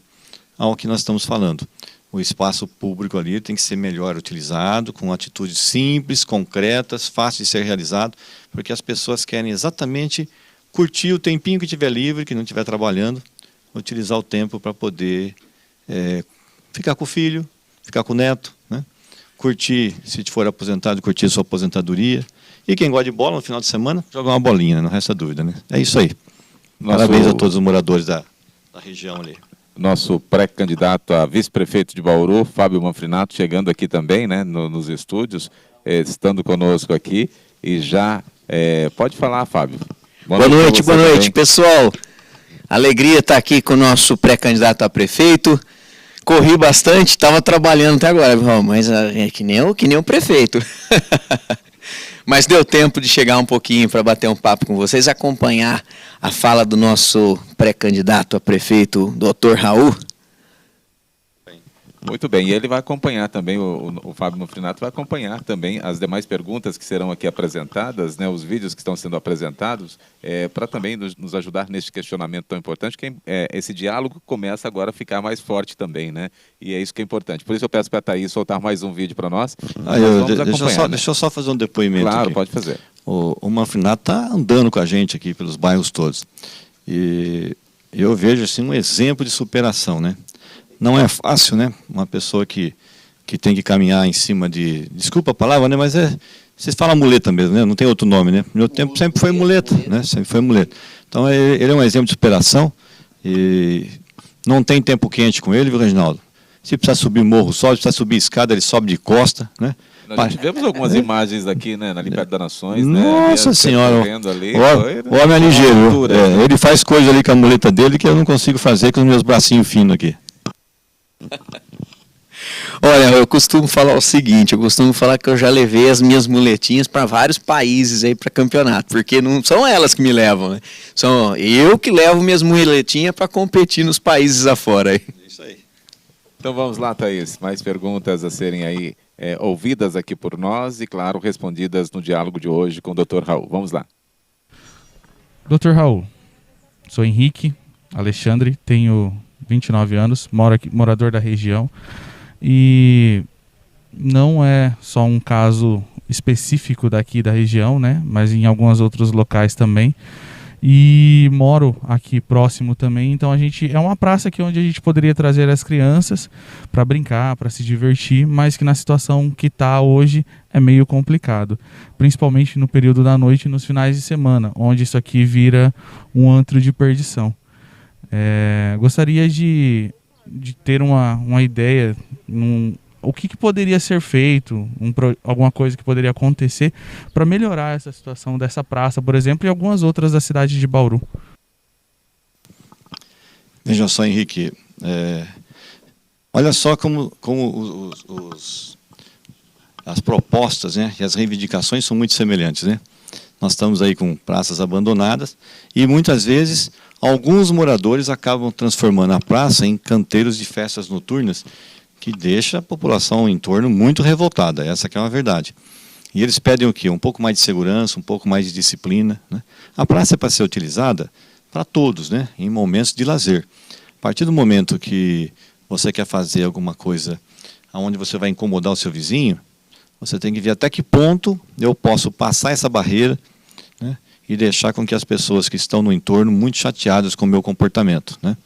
ao que nós estamos falando. O espaço público ali tem que ser melhor utilizado, com atitudes simples, concretas, fáceis de ser realizado, porque as pessoas querem exatamente curtir o tempinho que tiver livre, que não estiver trabalhando, utilizar o tempo para poder ficar com o filho, ficar com o neto, né? Curtir, se for aposentado, curtir a sua aposentadoria. E quem gosta de bola, no final de semana, jogar uma bolinha, né? Não resta dúvida. Né? É isso aí. Parabéns a todos os moradores da região ali. Nosso pré-candidato a vice-prefeito de Bauru, Fábio Manfrinato, chegando aqui também, né, nos estúdios, estando conosco aqui. E já pode falar, Fábio. Boa noite, pessoal. Alegria estar aqui com o nosso pré-candidato a prefeito. Corri bastante, estava trabalhando até agora, mas é que nem o prefeito. Mas deu tempo de chegar um pouquinho para bater um papo com vocês, acompanhar a fala do nosso pré-candidato a prefeito, Dr. Raul. Muito bem, e ele vai acompanhar também, o Fábio Manfrinato vai acompanhar também as demais perguntas que serão aqui apresentadas, né, os vídeos que estão sendo apresentados, para também nos ajudar neste questionamento tão importante, que esse diálogo começa agora a ficar mais forte também, né? E é isso que é importante. Por isso eu peço para a Thaís soltar mais um vídeo para nós. Deixa eu só fazer um depoimento. Claro, aqui. pode fazer. O Manfrinato está andando com a gente aqui pelos bairros todos. E eu vejo assim, um exemplo de superação, né? Não é fácil, né? Uma pessoa que tem que caminhar em cima de... Desculpa a palavra, né? Mas vocês falam muleta mesmo, né? Não tem outro nome, né? No meu tempo sempre foi muleta, né? Sempre foi muleta. Então ele é um exemplo de superação e não tem tempo quente com ele, viu, Reginaldo? Se precisar subir morro, sobe. Se precisar subir escada, ele sobe de costa, né? Nós tivemos algumas imagens aqui, né? Na Libertadores das Nações, né? Nossa Senhora! Ali, o homem é ligeiro, viu? Ele faz coisa ali com a muleta dele que eu não consigo fazer com os meus bracinhos finos aqui. Olha, eu costumo falar o seguinte, eu costumo falar que eu já levei as minhas muletinhas para vários países aí para campeonato, porque não são elas que me levam, né? São eu que levo minhas muletinhas para competir nos países afora aí. Isso aí. Então vamos lá, Thaís, mais perguntas a serem aí ouvidas aqui por nós e, claro, respondidas no diálogo de hoje com o Dr. Raul. Vamos lá. Dr. Raul, sou Henrique Alexandre, tenho 29 anos, morador da região, e não é só um caso específico daqui da região, né, mas em alguns outros locais também, e moro aqui próximo também, então é uma praça aqui onde a gente poderia trazer as crianças para brincar, para se divertir, mas que na situação que está hoje é meio complicado, principalmente no período da noite e nos finais de semana, onde isso aqui vira um antro de perdição. Gostaria de ter uma ideia, o que poderia ser feito, alguma coisa que poderia acontecer para melhorar essa situação dessa praça, por exemplo, e algumas outras da cidade de Bauru. Veja só, Henrique, olha só como as propostas, né, e as reivindicações são muito semelhantes, né? Nós estamos aí com praças abandonadas e muitas vezes alguns moradores acabam transformando a praça em canteiros de festas noturnas que deixa a população em torno muito revoltada, essa que é uma verdade. E eles pedem o quê? Um pouco mais de segurança, um pouco mais de disciplina, né? A praça é para ser utilizada para todos, né, em momentos de lazer. A partir do momento que você quer fazer alguma coisa onde você vai incomodar o seu vizinho, você tem que ver até que ponto eu posso passar essa barreira, né, e deixar com que as pessoas que estão no entorno muito chateadas com o meu comportamento, né.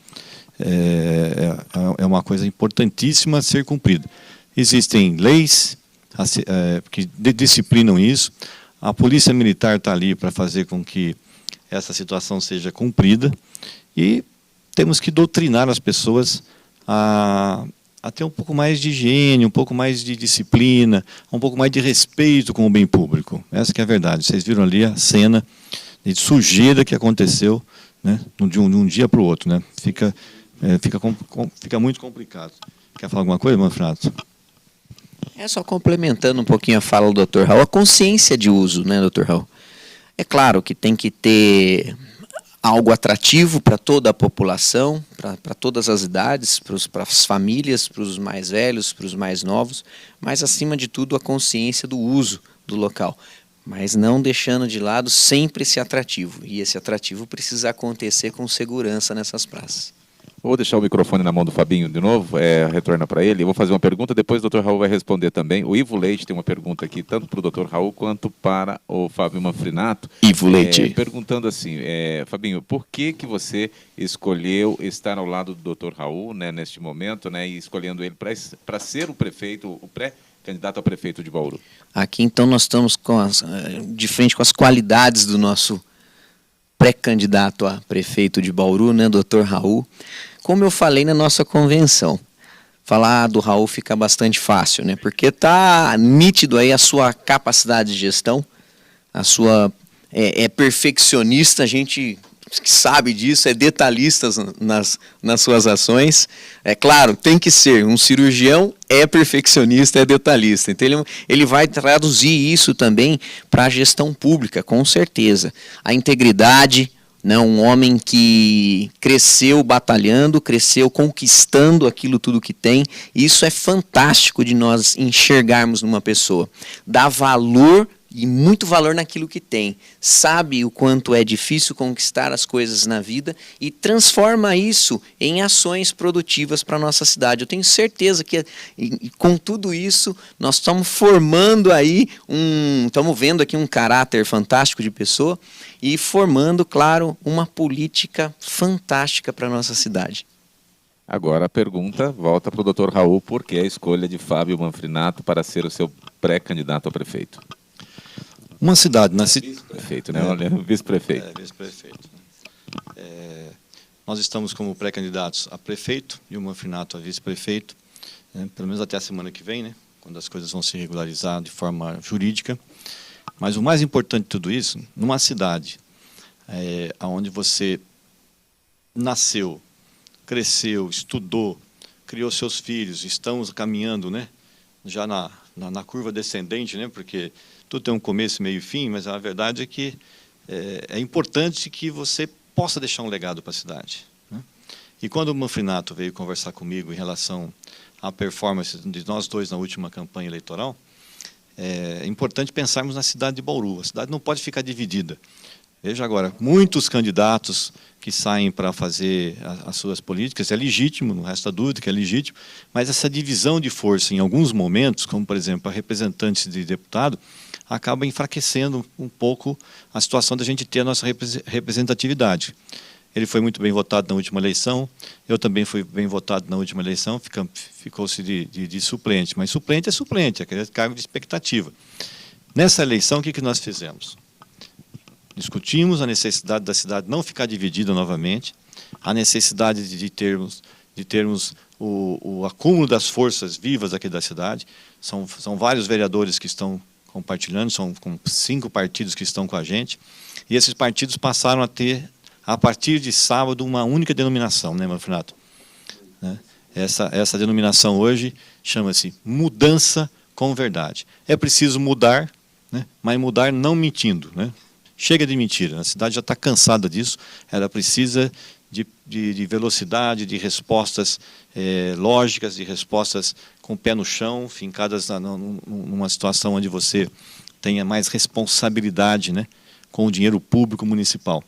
É uma coisa importantíssima a ser cumprida. Existem leis que disciplinam isso. A Polícia Militar está ali para fazer com que essa situação seja cumprida, e temos que doutrinar as pessoas a ter um pouco mais de higiene, um pouco mais de disciplina, um pouco mais de respeito com o bem público. Essa que é a verdade. Vocês viram ali a cena de sujeira que aconteceu, né, de um dia para o outro, né? Fica muito complicado. Quer falar alguma coisa, Manfredo? Só complementando um pouquinho a fala do Dr. Raul, a consciência de uso, né, Dr. Raul? É claro que tem que ter algo atrativo para toda a população, para todas as idades, para as famílias, para os mais velhos, para os mais novos, mas acima de tudo a consciência do uso do local, mas não deixando de lado sempre esse atrativo, e esse atrativo precisa acontecer com segurança nessas praças. Vou deixar o microfone na mão do Fabinho de novo, retorna para ele. Eu vou fazer uma pergunta, depois o Dr. Raul vai responder também. O Ivo Leite tem uma pergunta aqui, tanto para o Dr. Raul quanto para o Fábio Manfrinato. Ivo Leite. Perguntando assim, Fabinho, por que você escolheu estar ao lado do Dr. Raul, né, neste momento, né, e escolhendo ele para ser o prefeito, o pré-candidato a prefeito de Bauru? Aqui, então, nós estamos de frente com as qualidades do nosso pré-candidato a prefeito de Bauru, né, Dr. Raul. Como eu falei na nossa convenção, falar do Raul fica bastante fácil, né? Porque tá nítido aí a sua capacidade de gestão, a sua perfeccionista, a gente que sabe disso, é detalhista nas suas ações. É claro, tem que ser, um cirurgião é perfeccionista, é detalhista. Então ele vai traduzir isso também para a gestão pública, com certeza. A integridade, né, um homem que cresceu batalhando, cresceu conquistando aquilo tudo que tem. Isso é fantástico de nós enxergarmos numa pessoa. Dá valor e muito valor naquilo que tem. Sabe o quanto é difícil conquistar as coisas na vida e transforma isso em ações produtivas para a nossa cidade. Eu tenho certeza que com tudo isso nós estamos formando aí estamos vendo aqui um caráter fantástico de pessoa e formando, claro, uma política fantástica para a nossa cidade. Agora a pergunta volta para o Dr. Raul, por que a escolha de Fábio Manfrinato para ser o seu pré-candidato a prefeito? Uma cidade... Vice-prefeito, né? Vice-prefeito. Vice-prefeito. Nós estamos como pré-candidatos a prefeito e o Manfrinato a vice-prefeito, né, pelo menos até a semana que vem, né, quando as coisas vão se regularizar de forma jurídica. Mas o mais importante de tudo isso, numa cidade onde você nasceu, cresceu, estudou, criou seus filhos, estamos caminhando, né, já na curva descendente, né, porque tudo tem um começo, meio e fim, mas a verdade é que é importante que você possa deixar um legado para a cidade, né? E quando o Manfrinato veio conversar comigo em relação à performance de nós dois na última campanha eleitoral, é importante pensarmos na cidade de Bauru. A cidade não pode ficar dividida. Veja agora, muitos candidatos que saem para fazer as suas políticas, é legítimo, não resta dúvida que é legítimo, mas essa divisão de força em alguns momentos, como por exemplo a representante de deputado, acaba enfraquecendo um pouco a situação da gente ter a nossa representatividade. Ele foi muito bem votado na última eleição, eu também fui bem votado na última eleição, ficou-se de suplente, mas suplente é suplente, é aquele cargo de expectativa. Nessa eleição, o que nós fizemos? Discutimos a necessidade da cidade não ficar dividida novamente, a necessidade de termos o acúmulo das forças vivas aqui da cidade. São vários vereadores que estão compartilhando, são 5 partidos que estão com a gente, e esses partidos passaram a ter, a partir de sábado, uma única denominação, né, Manfrinato? Essa denominação hoje chama-se Mudança com Verdade. É preciso mudar, né, mas mudar não mentindo, né? Chega de mentira, a cidade já está cansada disso, ela precisa de velocidade, de respostas lógicas, de respostas com o pé no chão, fincadas numa situação onde você tenha mais responsabilidade, né, com o dinheiro público municipal.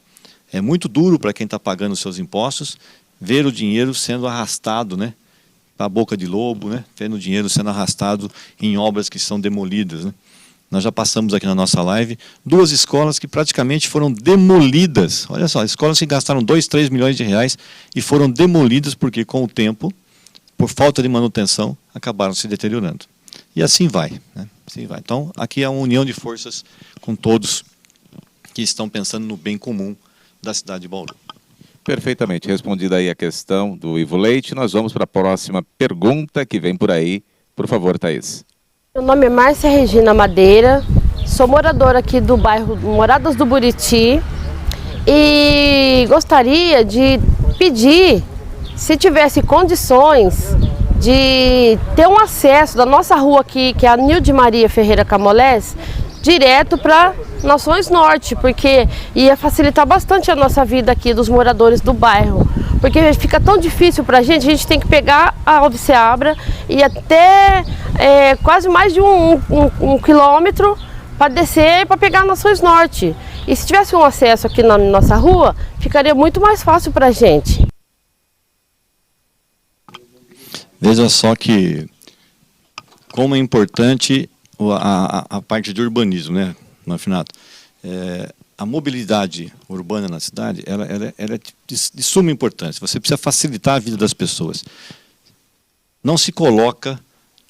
É muito duro para quem está pagando os seus impostos ver o dinheiro sendo arrastado, né, para a boca de lobo, né? Vendo dinheiro sendo arrastado em obras que são demolidas, né? Nós já passamos aqui na nossa live 2 escolas que praticamente foram demolidas. Olha só, escolas que gastaram 2, 3 milhões de reais e foram demolidas porque com o tempo, por falta de manutenção, acabaram se deteriorando. E assim vai, né? Assim vai. Então, aqui é uma união de forças com todos que estão pensando no bem comum da cidade de Bauru. Perfeitamente respondida aí a questão do Ivo Leite. Nós vamos para a próxima pergunta que vem por aí. Por favor, Thaís. Meu nome é Márcia Regina Madeira, sou moradora aqui do bairro Moradas do Buriti e gostaria de pedir, se tivesse condições, de ter um acesso da nossa rua aqui, que é a Nilde Maria Ferreira Camolés, direto para Nações Norte, porque ia facilitar bastante a nossa vida aqui dos moradores do bairro. Porque fica tão difícil para a gente tem que pegar a Alves Seabra e até quase mais de um quilômetro para descer para pegar Nações Norte. E se tivesse um acesso aqui na nossa rua, ficaria muito mais fácil para a gente. Veja só que como é importante a parte de urbanismo, né, Manfinato? A mobilidade urbana na cidade, ela é de suma importância. Você precisa facilitar a vida das pessoas. Não se coloca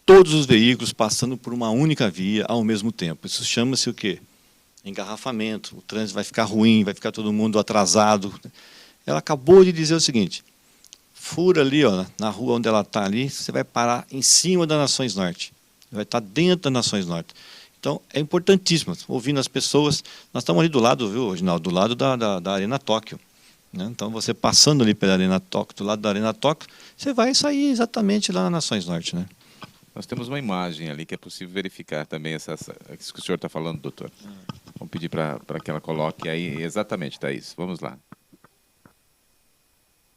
todos os veículos passando por uma única via ao mesmo tempo. Isso chama-se o quê? Engarrafamento. O trânsito vai ficar ruim, vai ficar todo mundo atrasado. Ela acabou de dizer o seguinte: fura ali, ó, na rua onde ela está ali, você vai parar em cima da Nações Norte. Vai estar dentro da Nações Norte. Então, é importantíssimo, ouvindo as pessoas. Nós estamos ali do lado, viu, Reginaldo? Do lado da Arena Tóquio, né? Então, você passando ali pela Arena Tóquio, do lado da Arena Tóquio, você vai sair exatamente lá na Nações Norte, né? Nós temos uma imagem ali que é possível verificar também isso que o senhor está falando, doutor. Vamos pedir para que ela coloque aí exatamente, Thaís. Vamos lá.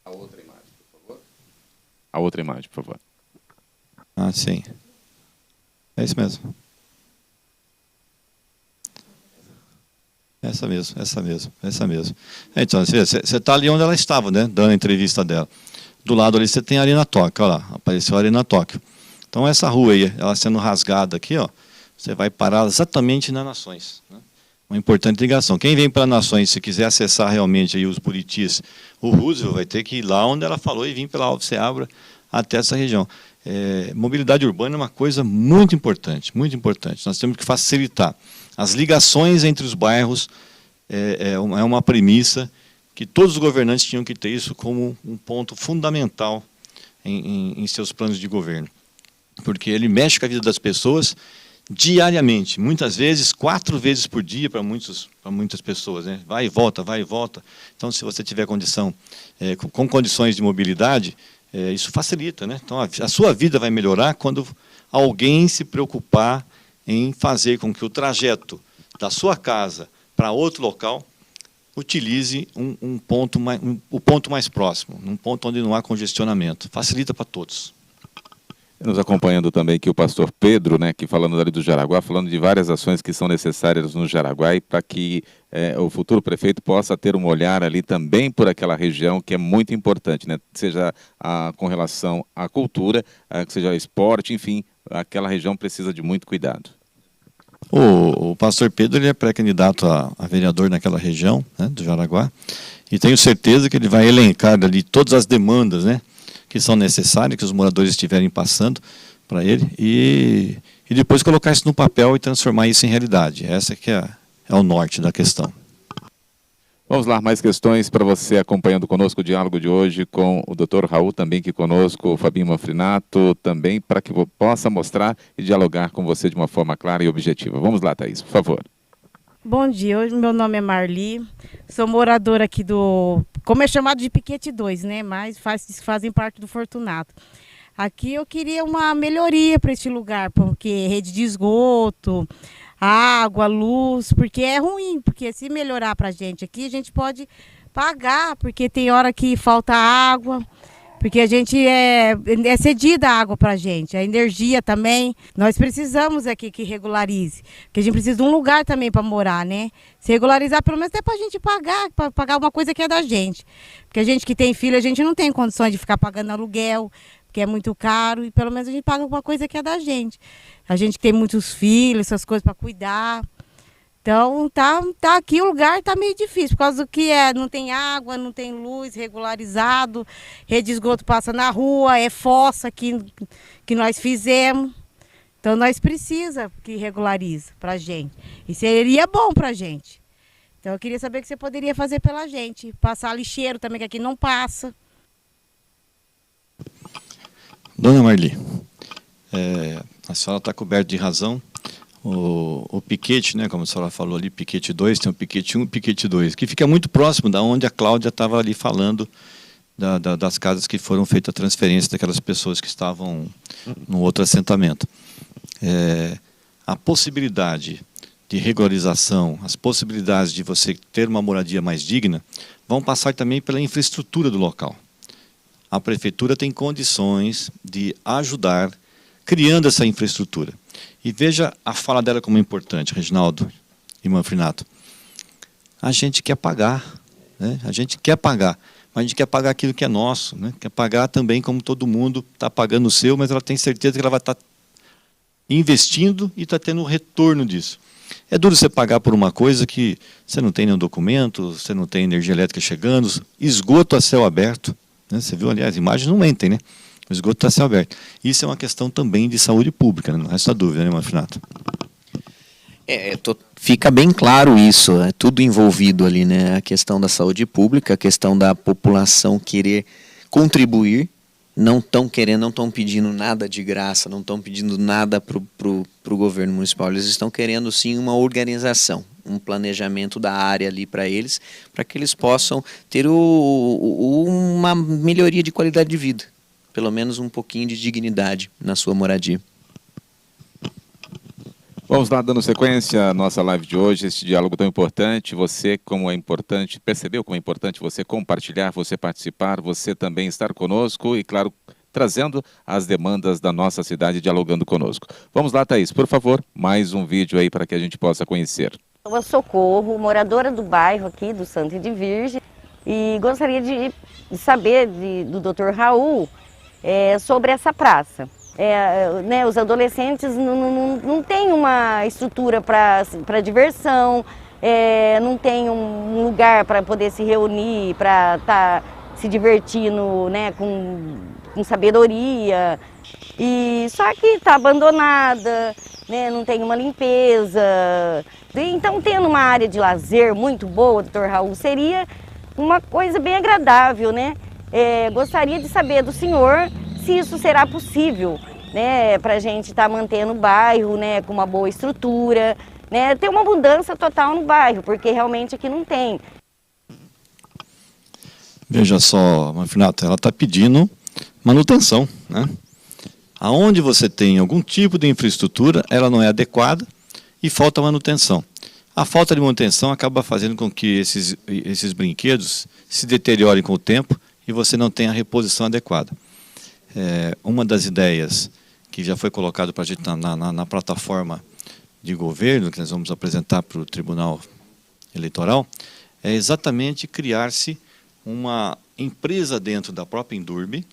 A outra imagem, por favor. A outra imagem, por favor. Ah, sim. É isso mesmo. Essa mesmo. Então, você está ali onde ela estava, né, dando a entrevista dela. Do lado ali você tem a Arena Tóquio, olha lá, apareceu a Arena Tóquio. Então essa rua aí, ela sendo rasgada aqui, ó, você vai parar exatamente na Nações, né? Uma importante ligação. Quem vem para Nações, se quiser acessar realmente aí os Buritis, o Roosevelt vai ter que ir lá onde ela falou e vir pela Alves Seabra até essa região. Mobilidade urbana é uma coisa muito importante, muito importante. Nós temos que facilitar. As ligações entre os bairros é uma premissa que todos os governantes tinham que ter isso como um ponto fundamental em seus planos de governo. Porque ele mexe com a vida das pessoas diariamente, muitas vezes 4 vezes por dia para muitas pessoas, né? Vai e volta, vai e volta. Então, se você tiver condição, com condições de mobilidade, isso facilita, né? Então, a sua vida vai melhorar quando alguém se preocupar em fazer com que o trajeto da sua casa para outro local utilize o ponto mais próximo, um ponto onde não há congestionamento. Facilita para todos. Nos acompanhando também aqui o pastor Pedro, né, que falando ali do Jaraguá, falando de várias ações que são necessárias no Jaraguá e para que o futuro prefeito possa ter um olhar ali também por aquela região que é muito importante, né, seja com relação à cultura, seja esporte, enfim, aquela região precisa de muito cuidado. O pastor Pedro ele é pré-candidato a vereador naquela região, né, do Jaraguá, e tenho certeza que ele vai elencar ali todas as demandas, né, que são necessárias, que os moradores estiverem passando para ele, e depois colocar isso no papel e transformar isso em realidade. Essa que é o norte da questão. Vamos lá, mais questões para você acompanhando conosco o diálogo de hoje com o Dr. Raul, também aqui conosco, o Fabinho Manfrinato, também para que possa mostrar e dialogar com você de uma forma clara e objetiva. Vamos lá, Thaís, por favor. Bom dia, meu nome é Marli, sou moradora aqui como é chamado de Piquete 2, né? Mas fazem parte do Fortunato. Aqui eu queria uma melhoria para este lugar, porque rede de esgoto, água, luz, porque é ruim, porque se melhorar para a gente aqui, a gente pode pagar, porque tem hora que falta água, porque a gente é cedida a água para a gente, a energia também. Nós precisamos aqui que regularize, porque a gente precisa de um lugar também para morar, né? Se regularizar, pelo menos até para a gente pagar uma coisa que é da gente. Porque a gente que tem filho, a gente não tem condições de ficar pagando aluguel, porque é muito caro e pelo menos a gente paga alguma coisa que é da gente. A gente tem muitos filhos, essas coisas para cuidar. Então, tá aqui o lugar tá meio difícil, por causa do que não tem água, não tem luz regularizado, rede de esgoto passa na rua, é fossa que nós fizemos. Então, nós precisa que regularize pra gente. E seria bom pra gente. Então, eu queria saber o que você poderia fazer pela gente. Passar lixeiro também, que aqui não passa. Dona Marli, a senhora está coberta de razão. O piquete, né, como a senhora falou ali, piquete 2, tem o piquete 1 e o piquete 2, que fica muito próximo da onde a Cláudia estava ali falando das casas que foram feitas a transferência daquelas pessoas que estavam no outro assentamento. A possibilidade de regularização, as possibilidades de você ter uma moradia mais digna, vão passar também pela infraestrutura do local. A prefeitura tem condições de ajudar criando essa infraestrutura. E veja a fala dela como é importante, Reginaldo e Manfrinato. A gente quer pagar, né? A gente quer pagar, mas a gente quer pagar aquilo que é nosso, né? Quer pagar também como todo mundo está pagando o seu, mas ela tem certeza que ela vai estar investindo e está tendo um retorno disso. É duro você pagar por uma coisa que você não tem nenhum documento, você não tem energia elétrica chegando, esgoto a céu aberto, né? Você viu, aliás, as imagens não mentem, né? O esgoto está a céu aberto. Isso é uma questão também de saúde pública, né? Não resta dúvida, né, Manfrinato? Fica bem claro isso, é tudo envolvido ali, né? A questão da saúde pública, a questão da população querer contribuir, não estão pedindo nada de graça, não estão pedindo nada para o governo municipal, eles estão querendo sim uma organização, um planejamento da área ali para eles, para que eles possam ter uma melhoria de qualidade de vida. Pelo menos um pouquinho de dignidade na sua moradia. Vamos lá, dando sequência à nossa live de hoje, esse diálogo tão importante. Você, como é importante, percebeu como é importante você compartilhar, você participar, você também estar conosco e, claro, trazendo as demandas da nossa cidade, dialogando conosco. Vamos lá, Thaís, por favor, mais um vídeo aí para que a gente possa conhecer. Eu sou Socorro, moradora do bairro aqui do Santa de Virgem, e gostaria de saber do Dr. Raul sobre essa praça. Né, os adolescentes não têm uma estrutura para diversão, não tem um lugar para poder se reunir, para estar se divertindo, né, com sabedoria. E só que está abandonada, né, não tem uma limpeza. Então, tendo uma área de lazer muito boa, Dr. Raul, seria uma coisa bem agradável, né? Gostaria de saber do senhor se isso será possível, né, para a gente estar mantendo o bairro, né, com uma boa estrutura, né, ter uma mudança total no bairro, porque realmente aqui não tem. Veja só, Manfrinato, ela está pedindo manutenção, né? Aonde você tem algum tipo de infraestrutura, ela não é adequada e falta manutenção. A falta de manutenção acaba fazendo com que esses brinquedos se deteriorem com o tempo e você não tenha a reposição adequada. Uma das ideias que já foi colocado para a gente na plataforma de governo, que nós vamos apresentar para o Tribunal Eleitoral, é exatamente criar-se uma empresa dentro da própria Indurb,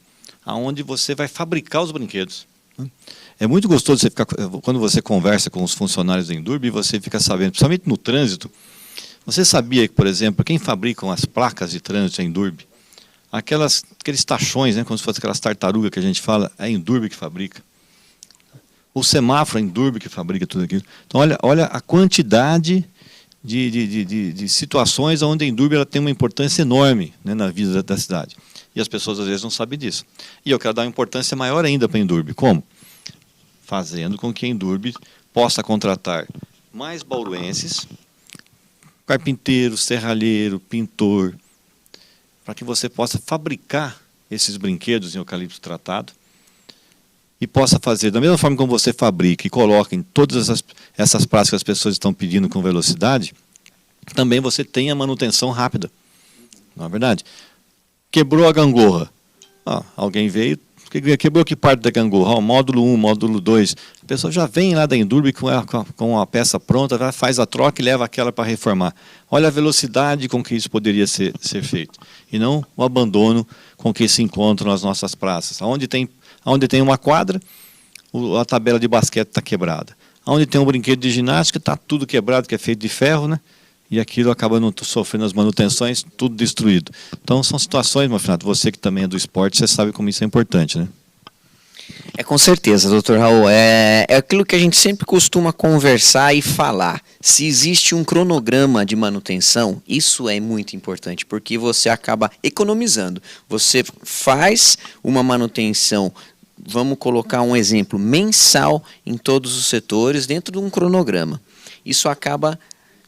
onde você vai fabricar os brinquedos. É muito gostoso você ficar, quando você conversa com os funcionários da Indurb, você fica sabendo, principalmente no trânsito, você sabia que, por exemplo, quem fabricam as placas de trânsito é a Indurb? Aqueles tachões, né, como se fosse aquelas tartarugas que a gente fala, é a Indurb que fabrica. O semáforo é a Indurb que fabrica tudo aquilo. Então, olha a quantidade de situações onde a Indurb ela tem uma importância enorme, né, na vida da cidade. E as pessoas, às vezes, não sabem disso. E eu quero dar uma importância maior ainda para a Indurb. Como? Fazendo com que a Indurb possa contratar mais bauruenses, carpinteiro, serralheiro, pintor, para que você possa fabricar esses brinquedos em eucalipto tratado e possa fazer, da mesma forma como você fabrica e coloca em todas essas praças que as pessoas estão pedindo com velocidade, também você tem a manutenção rápida. Não é verdade? Quebrou a gangorra. Alguém veio, Quebrou que parte da gangorra, módulo 1, módulo 2. A pessoa já vem lá da Endurbe com a peça pronta, faz a troca e leva aquela para reformar. Olha a velocidade com que isso poderia ser feito. E não o abandono com que se encontram as nossas praças. Onde tem uma quadra, a tabela de basquete está quebrada. Onde tem um brinquedo de ginástica, está tudo quebrado, que é feito de ferro, né? E aquilo acaba não sofrendo as manutenções, tudo destruído. Então são situações, Marfinato, você que também é do esporte, você sabe como isso é importante, né? Com certeza, doutor Raul. É aquilo que a gente sempre costuma conversar e falar. Se existe um cronograma de manutenção, isso é muito importante, porque você acaba economizando. Você faz uma manutenção, vamos colocar um exemplo, mensal em todos os setores, dentro de um cronograma. Isso acaba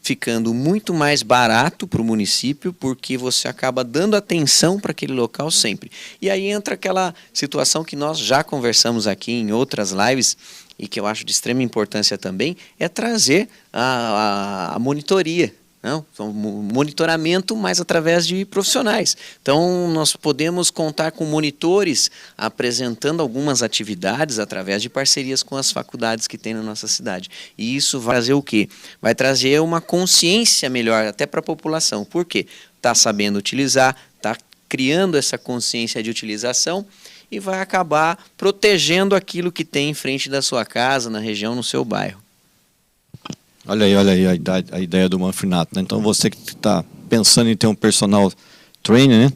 ficando muito mais barato para o município, porque você acaba dando atenção para aquele local sempre. E aí entra aquela situação que nós já conversamos aqui em outras lives, e que eu acho de extrema importância também, é trazer a monitoria. Não, monitoramento, mas através de profissionais. Então, nós podemos contar com monitores apresentando algumas atividades através de parcerias com as faculdades que tem na nossa cidade. E isso vai trazer o quê? Vai trazer uma consciência melhor até para a população. Por quê? Está sabendo utilizar, está criando essa consciência de utilização e vai acabar protegendo aquilo que tem em frente da sua casa, na região, no seu bairro. Olha aí a ideia do Manfrinato, né? Então você que está pensando em ter um personal trainer, né?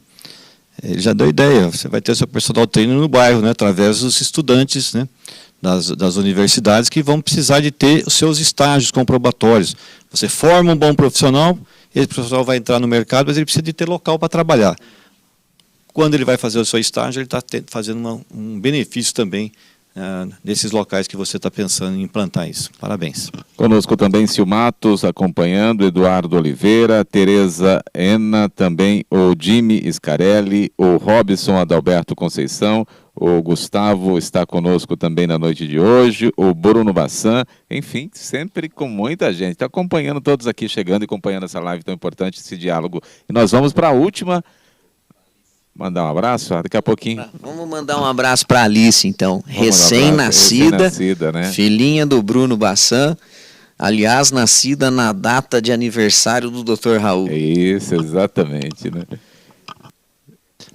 Ele já deu ideia, você vai ter seu personal trainer no bairro, né? Através dos estudantes, né? das universidades que vão precisar de ter os seus estágios comprobatórios. Você forma um bom profissional, esse profissional vai entrar no mercado, mas ele precisa de ter local para trabalhar. Quando ele vai fazer o seu estágio, ele está fazendo um benefício também nesses locais que você está pensando em implantar isso. Parabéns. Conosco também Sil Matos, acompanhando, Eduardo Oliveira, Tereza Ena, também o Jimmy Scarelli, o Robson Adalberto Conceição, o Gustavo está conosco também na noite de hoje, o Bruno Bassan, enfim, sempre com muita gente. Está acompanhando todos aqui, chegando e acompanhando essa live tão importante, esse diálogo. E nós vamos para a última. Mandar um abraço daqui a pouquinho. Vamos mandar um abraço para a Alice, então. Recém-nascida, né? Filhinha do Bruno Bassan. Aliás, nascida na data de aniversário do Dr. Raul. Isso, exatamente, né?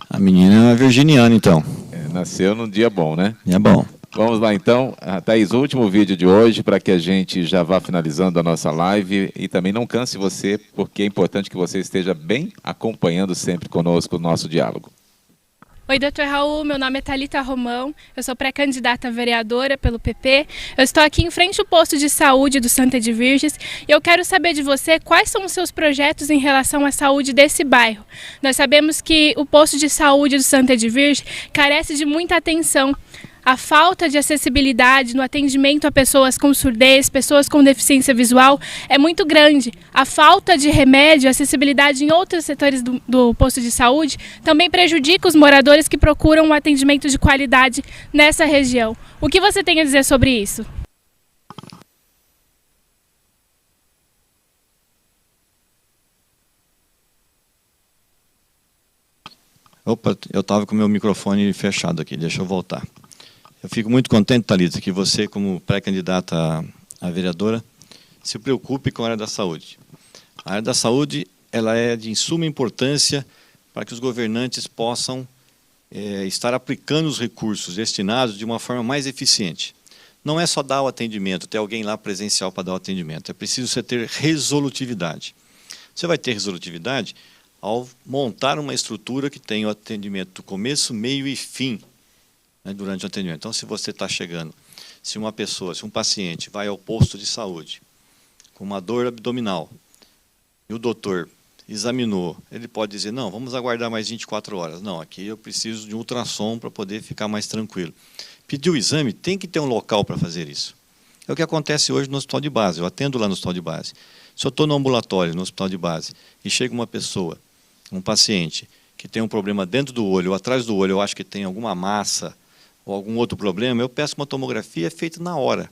A menina é uma virginiana, então. Nasceu num dia bom, né? É bom. Vamos lá, então. Thaís, o último vídeo de hoje, para que a gente já vá finalizando a nossa live e também não canse você, porque é importante que você esteja bem acompanhando sempre conosco o nosso diálogo. Oi, Dr. Raul, meu nome é Thalita Romão, eu sou pré-candidata a vereadora pelo PP. Eu estou aqui em frente ao posto de saúde do Santa de Virges e eu quero saber de você quais são os seus projetos em relação à saúde desse bairro. Nós sabemos que o posto de saúde do Santa de Virges carece de muita atenção. A falta de acessibilidade no atendimento a pessoas com surdez, pessoas com deficiência visual é muito grande. A falta de remédio, acessibilidade em outros setores do posto de saúde também prejudica os moradores que procuram um atendimento de qualidade nessa região. O que você tem a dizer sobre isso? Opa, eu estava com o meu microfone fechado aqui, deixa eu voltar. Eu fico muito contente, Thalita, que você, como pré-candidata a vereadora, se preocupe com a área da saúde. A área da saúde ela é de suma importância para que os governantes possam estar aplicando os recursos destinados de uma forma mais eficiente. Não é só dar o atendimento, ter alguém lá presencial para dar o atendimento. É preciso você ter resolutividade. Você vai ter resolutividade ao montar uma estrutura que tenha o atendimento do começo, meio e fim, durante o atendimento. Então, se você está chegando, se um paciente vai ao posto de saúde com uma dor abdominal e o doutor examinou, ele pode dizer, não, vamos aguardar mais 24 horas. Não, aqui eu preciso de um ultrassom para poder ficar mais tranquilo. Pediu o exame, tem que ter um local para fazer isso. É o que acontece hoje no hospital de base. Eu atendo lá no hospital de base. Se eu estou no ambulatório, no hospital de base, e chega uma pessoa, um paciente, que tem um problema dentro do olho ou atrás do olho, eu acho que tem alguma massa ou algum outro problema, eu peço uma tomografia feita na hora.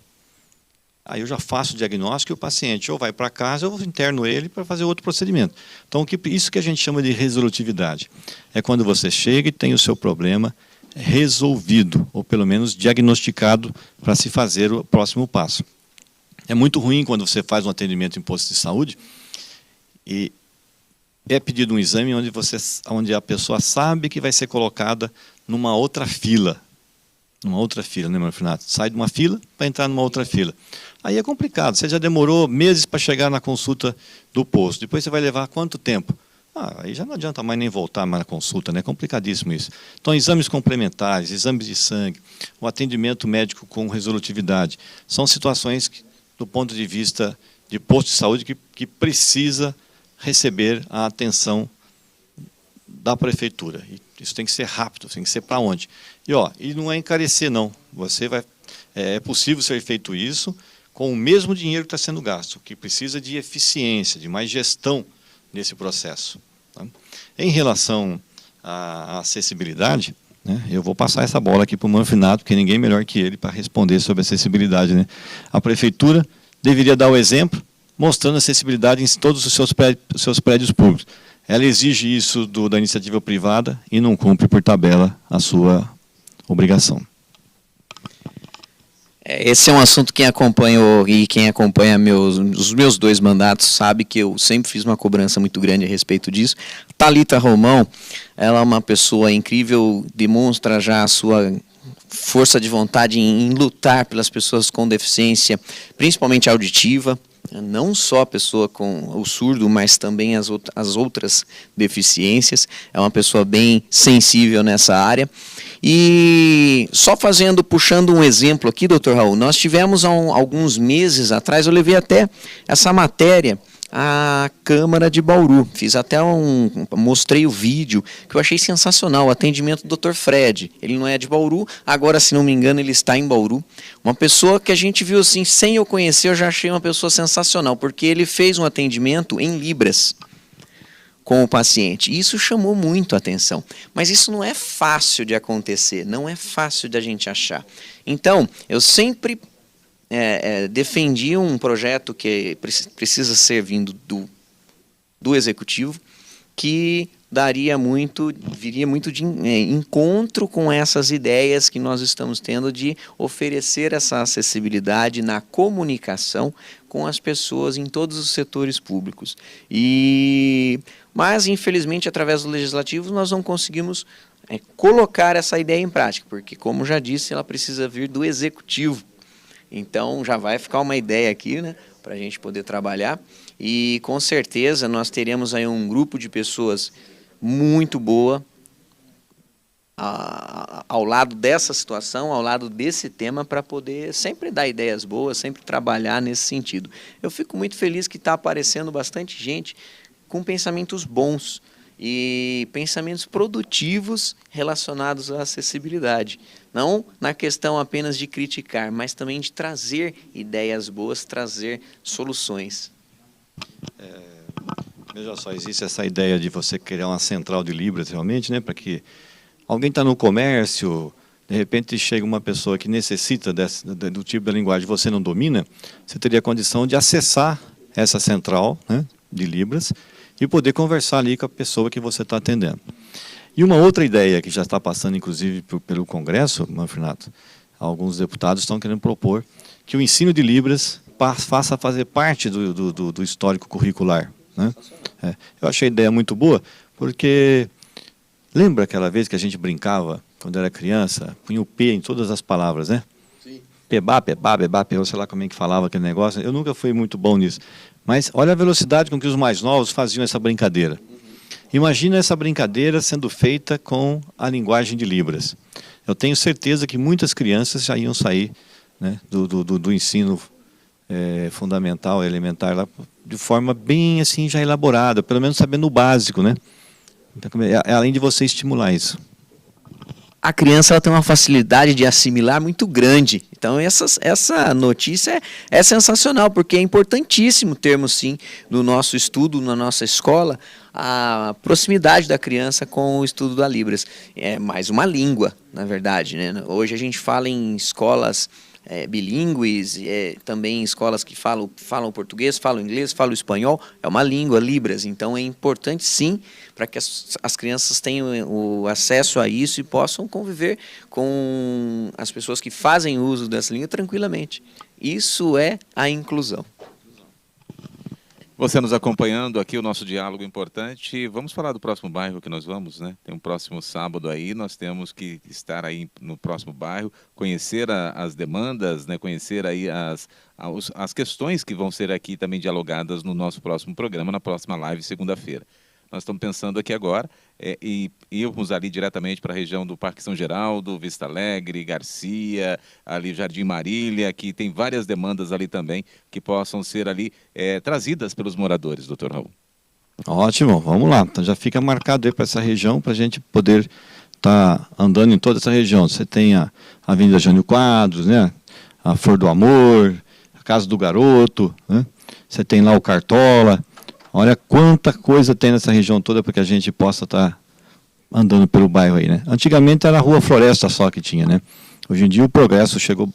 Aí eu já faço o diagnóstico e o paciente ou vai para casa ou eu interno ele para fazer outro procedimento. Então, isso que a gente chama de resolutividade. É quando você chega e tem o seu problema resolvido, ou pelo menos diagnosticado para se fazer o próximo passo. É muito ruim quando você faz um atendimento em posto de saúde e é pedido um exame onde a pessoa sabe que vai ser colocada numa outra fila. Numa outra fila, né, Marfinato? Sai de uma fila para entrar numa outra fila. Aí é complicado, você já demorou meses para chegar na consulta do posto. Depois você vai levar quanto tempo? Aí já não adianta mais nem voltar mais na consulta, né? É complicadíssimo isso. Então, exames complementares, exames de sangue, o atendimento médico com resolutividade, são situações que, do ponto de vista de posto de saúde, que precisa receber a atenção da prefeitura. E isso tem que ser rápido, tem que ser para onde? E não é encarecer, não. É possível ser feito isso com o mesmo dinheiro que está sendo gasto, que precisa de eficiência, de mais gestão nesse processo. Tá? Em relação à acessibilidade, né, eu vou passar essa bola aqui para o Manfinato, porque ninguém melhor que ele para responder sobre acessibilidade. Né? A prefeitura deveria dar o exemplo, mostrando acessibilidade em todos os seus prédios públicos. Ela exige isso da iniciativa privada e não cumpre por tabela a sua obrigação. Esse é um assunto que quem acompanha os meus 2 mandatos sabe que eu sempre fiz uma cobrança muito grande a respeito disso. Thalita Romão, ela é uma pessoa incrível, demonstra já a sua força de vontade em lutar pelas pessoas com deficiência, principalmente auditiva. Não só a pessoa com o surdo, mas também as outras deficiências. É uma pessoa bem sensível nessa área. E só puxando um exemplo aqui, doutor Raul, nós tivemos alguns meses atrás, eu levei até essa matéria à Câmara de Bauru. Mostrei o vídeo, que eu achei sensacional, o atendimento do Dr. Fred. Ele não é de Bauru, agora, se não me engano, ele está em Bauru. Uma pessoa que a gente viu assim, sem eu conhecer, eu já achei uma pessoa sensacional, porque ele fez um atendimento em Libras com o paciente. Isso chamou muito a atenção. Mas isso não é fácil de acontecer, não é fácil de a gente achar. Então, eu sempre defendi um projeto que precisa ser vindo do executivo, que viria muito de encontro com essas ideias que nós estamos tendo de oferecer essa acessibilidade na comunicação com as pessoas em todos os setores públicos. Mas, infelizmente, através do legislativo, nós não conseguimos colocar essa ideia em prática, porque, como já disse, ela precisa vir do executivo. Então, já vai ficar uma ideia aqui, né, para a gente poder trabalhar. E, com certeza, nós teremos aí um grupo de pessoas muito boa ao lado dessa situação, ao lado desse tema, para poder sempre dar ideias boas, sempre trabalhar nesse sentido. Eu fico muito feliz que está aparecendo bastante gente com pensamentos bons e pensamentos produtivos relacionados à acessibilidade. Não na questão apenas de criticar, mas também de trazer ideias boas, trazer soluções. Veja só, existe essa ideia de você criar uma central de Libras, realmente, né, para que alguém está no comércio, de repente chega uma pessoa que necessita do tipo de linguagem que você não domina, você teria a condição de acessar essa central, né, de Libras e poder conversar ali com a pessoa que você está atendendo. E uma outra ideia que já está passando, inclusive, pelo Congresso, Manfinato, alguns deputados estão querendo propor que o ensino de Libras faça a fazer parte do histórico curricular. Né? Eu achei a ideia muito boa, porque lembra aquela vez que a gente brincava, quando era criança, punha o P em todas as palavras, né? Sim. Pebá, pebá, bebá, pebá, sei lá como é que falava aquele negócio. Eu nunca fui muito bom nisso. Mas olha a velocidade com que os mais novos faziam essa brincadeira. Imagina essa brincadeira sendo feita com a linguagem de Libras. Eu tenho certeza que muitas crianças já iam sair, né, do ensino fundamental, elementar, lá, de forma bem assim já elaborada, pelo menos sabendo o básico, né? Então, além de você estimular isso. A criança ela tem uma facilidade de assimilar muito grande. Então essa notícia é sensacional, porque é importantíssimo termos sim no nosso estudo, na nossa escola, a proximidade da criança com o estudo da Libras. É mais uma língua, na verdade, né? Hoje a gente fala em escolas bilíngues, também escolas que falam português, falam inglês, falam espanhol, é uma língua, Libras, então é importante sim para que as crianças tenham o acesso a isso e possam conviver com as pessoas que fazem uso dessa língua tranquilamente. Isso é a inclusão. Você nos acompanhando aqui, o nosso diálogo importante. Vamos falar do próximo bairro que nós vamos, né? Tem um próximo sábado aí, nós temos que estar aí no próximo bairro, conhecer as demandas, né? Conhecer aí as questões que vão ser aqui também dialogadas no nosso próximo programa, na próxima live, segunda-feira. Nós estamos pensando aqui agora e irmos ali diretamente para a região do Parque São Geraldo, Vista Alegre, Garcia, ali Jardim Marília, que tem várias demandas ali também que possam ser ali trazidas pelos moradores, doutor Raul. Ótimo, vamos lá. Então já fica marcado aí para essa região, para a gente poder estar andando em toda essa região. Você tem a Avenida Jânio Quadros, né? A Flor do Amor, a Casa do Garoto, né? Você tem lá o Cartola. Olha quanta coisa tem nessa região toda para que a gente possa estar andando pelo bairro aí, né? Antigamente era a Rua Floresta só que tinha, né? Hoje em dia o progresso chegou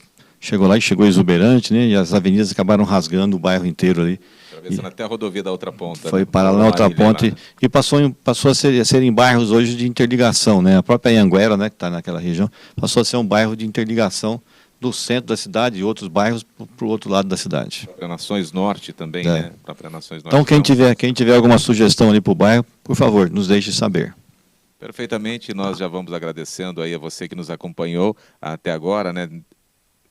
lá e chegou exuberante, né? E as avenidas acabaram rasgando o bairro inteiro ali. Atravessando até a rodovia da outra ponta. Foi para lá na outra ponta e passou a serem bairros hoje de interligação, né? A própria Anhanguera, né, que está naquela região, passou a ser um bairro de interligação do centro da cidade e outros bairros para o outro lado da cidade. Para Nações Norte também, né? Para Nações Norte. Então quem tiver alguma sugestão ali para o bairro, por favor, nos deixe saber. Perfeitamente, nós já vamos agradecendo aí a você que nos acompanhou até agora, né?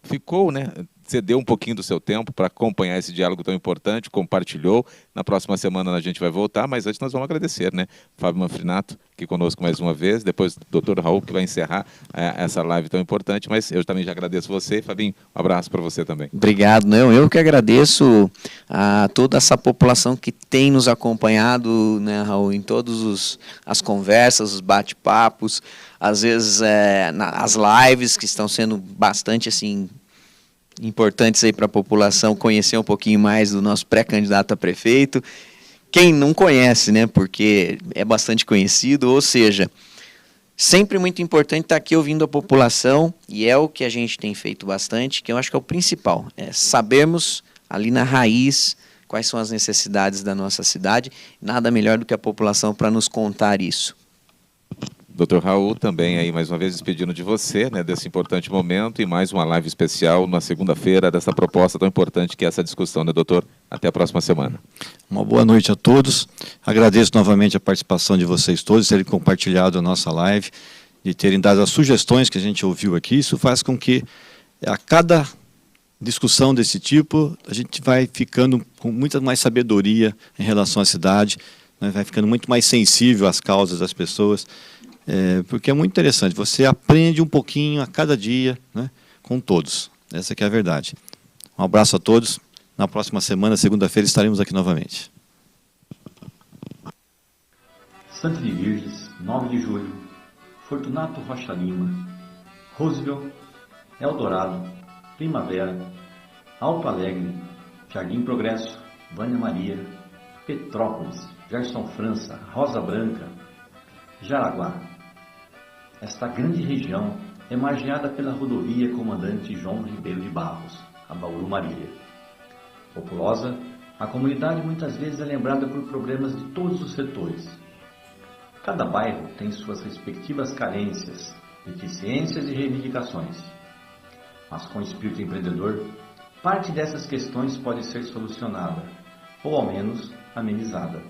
Ficou, né? Cedeu um pouquinho do seu tempo para acompanhar esse diálogo tão importante, compartilhou. Na próxima semana a gente vai voltar, mas antes nós vamos agradecer, né? Fábio Manfrinato, aqui conosco mais uma vez, depois o Dr. Raul, que vai encerrar essa live tão importante, mas eu também já agradeço você. Fabinho, um abraço para você também. Obrigado, não, eu que agradeço a toda essa população que tem nos acompanhado, né, Raul, em todas as conversas, os bate-papos, às vezes as lives que estão sendo bastante assim importantes aí para a população conhecer um pouquinho mais do nosso pré-candidato a prefeito. Quem não conhece, né, porque é bastante conhecido, ou seja, sempre muito importante estar aqui ouvindo a população, e é o que a gente tem feito bastante, que eu acho que é o principal, é sabermos ali na raiz quais são as necessidades da nossa cidade, nada melhor do que a população para nos contar isso. Dr. Raul, também aí mais uma vez despedindo de você, né, desse importante momento e mais uma live especial na segunda-feira dessa proposta tão importante que é essa discussão, né, doutor? Até a próxima semana. Uma boa noite a todos. Agradeço novamente a participação de vocês todos, terem compartilhado a nossa live, de terem dado as sugestões que a gente ouviu aqui. Isso faz com que a cada discussão desse tipo, a gente vai ficando com muita mais sabedoria em relação à cidade, né, vai ficando muito mais sensível às causas das pessoas. Porque é muito interessante, você aprende um pouquinho a cada dia, né, com todos. Essa que é a verdade. Um abraço a todos. Na próxima semana, segunda-feira, estaremos aqui novamente. Santa de Virges, 9 de julho, Fortunato Rocha Lima, Roosevelt, Eldorado, Primavera, Alto Alegre, Jardim Progresso, Vânia Maria, Petrópolis, Gerson França, Rosa Branca, Jaraguá. Esta grande região é margeada pela rodovia Comandante João Ribeiro de Barros, a Bauru Marília. Populosa, a comunidade muitas vezes é lembrada por problemas de todos os setores. Cada bairro tem suas respectivas carências, deficiências e reivindicações. Mas com espírito empreendedor, parte dessas questões pode ser solucionada, ou ao menos amenizada.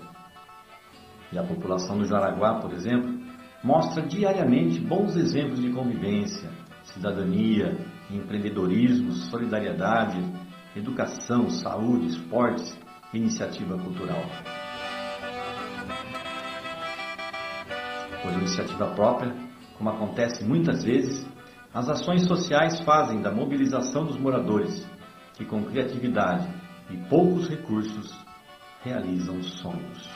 E a população do Jaraguá, por exemplo, mostra diariamente bons exemplos de convivência, cidadania, empreendedorismo, solidariedade, educação, saúde, esportes e iniciativa cultural. Por iniciativa própria, como acontece muitas vezes, as ações sociais fazem da mobilização dos moradores, que com criatividade e poucos recursos realizam sonhos.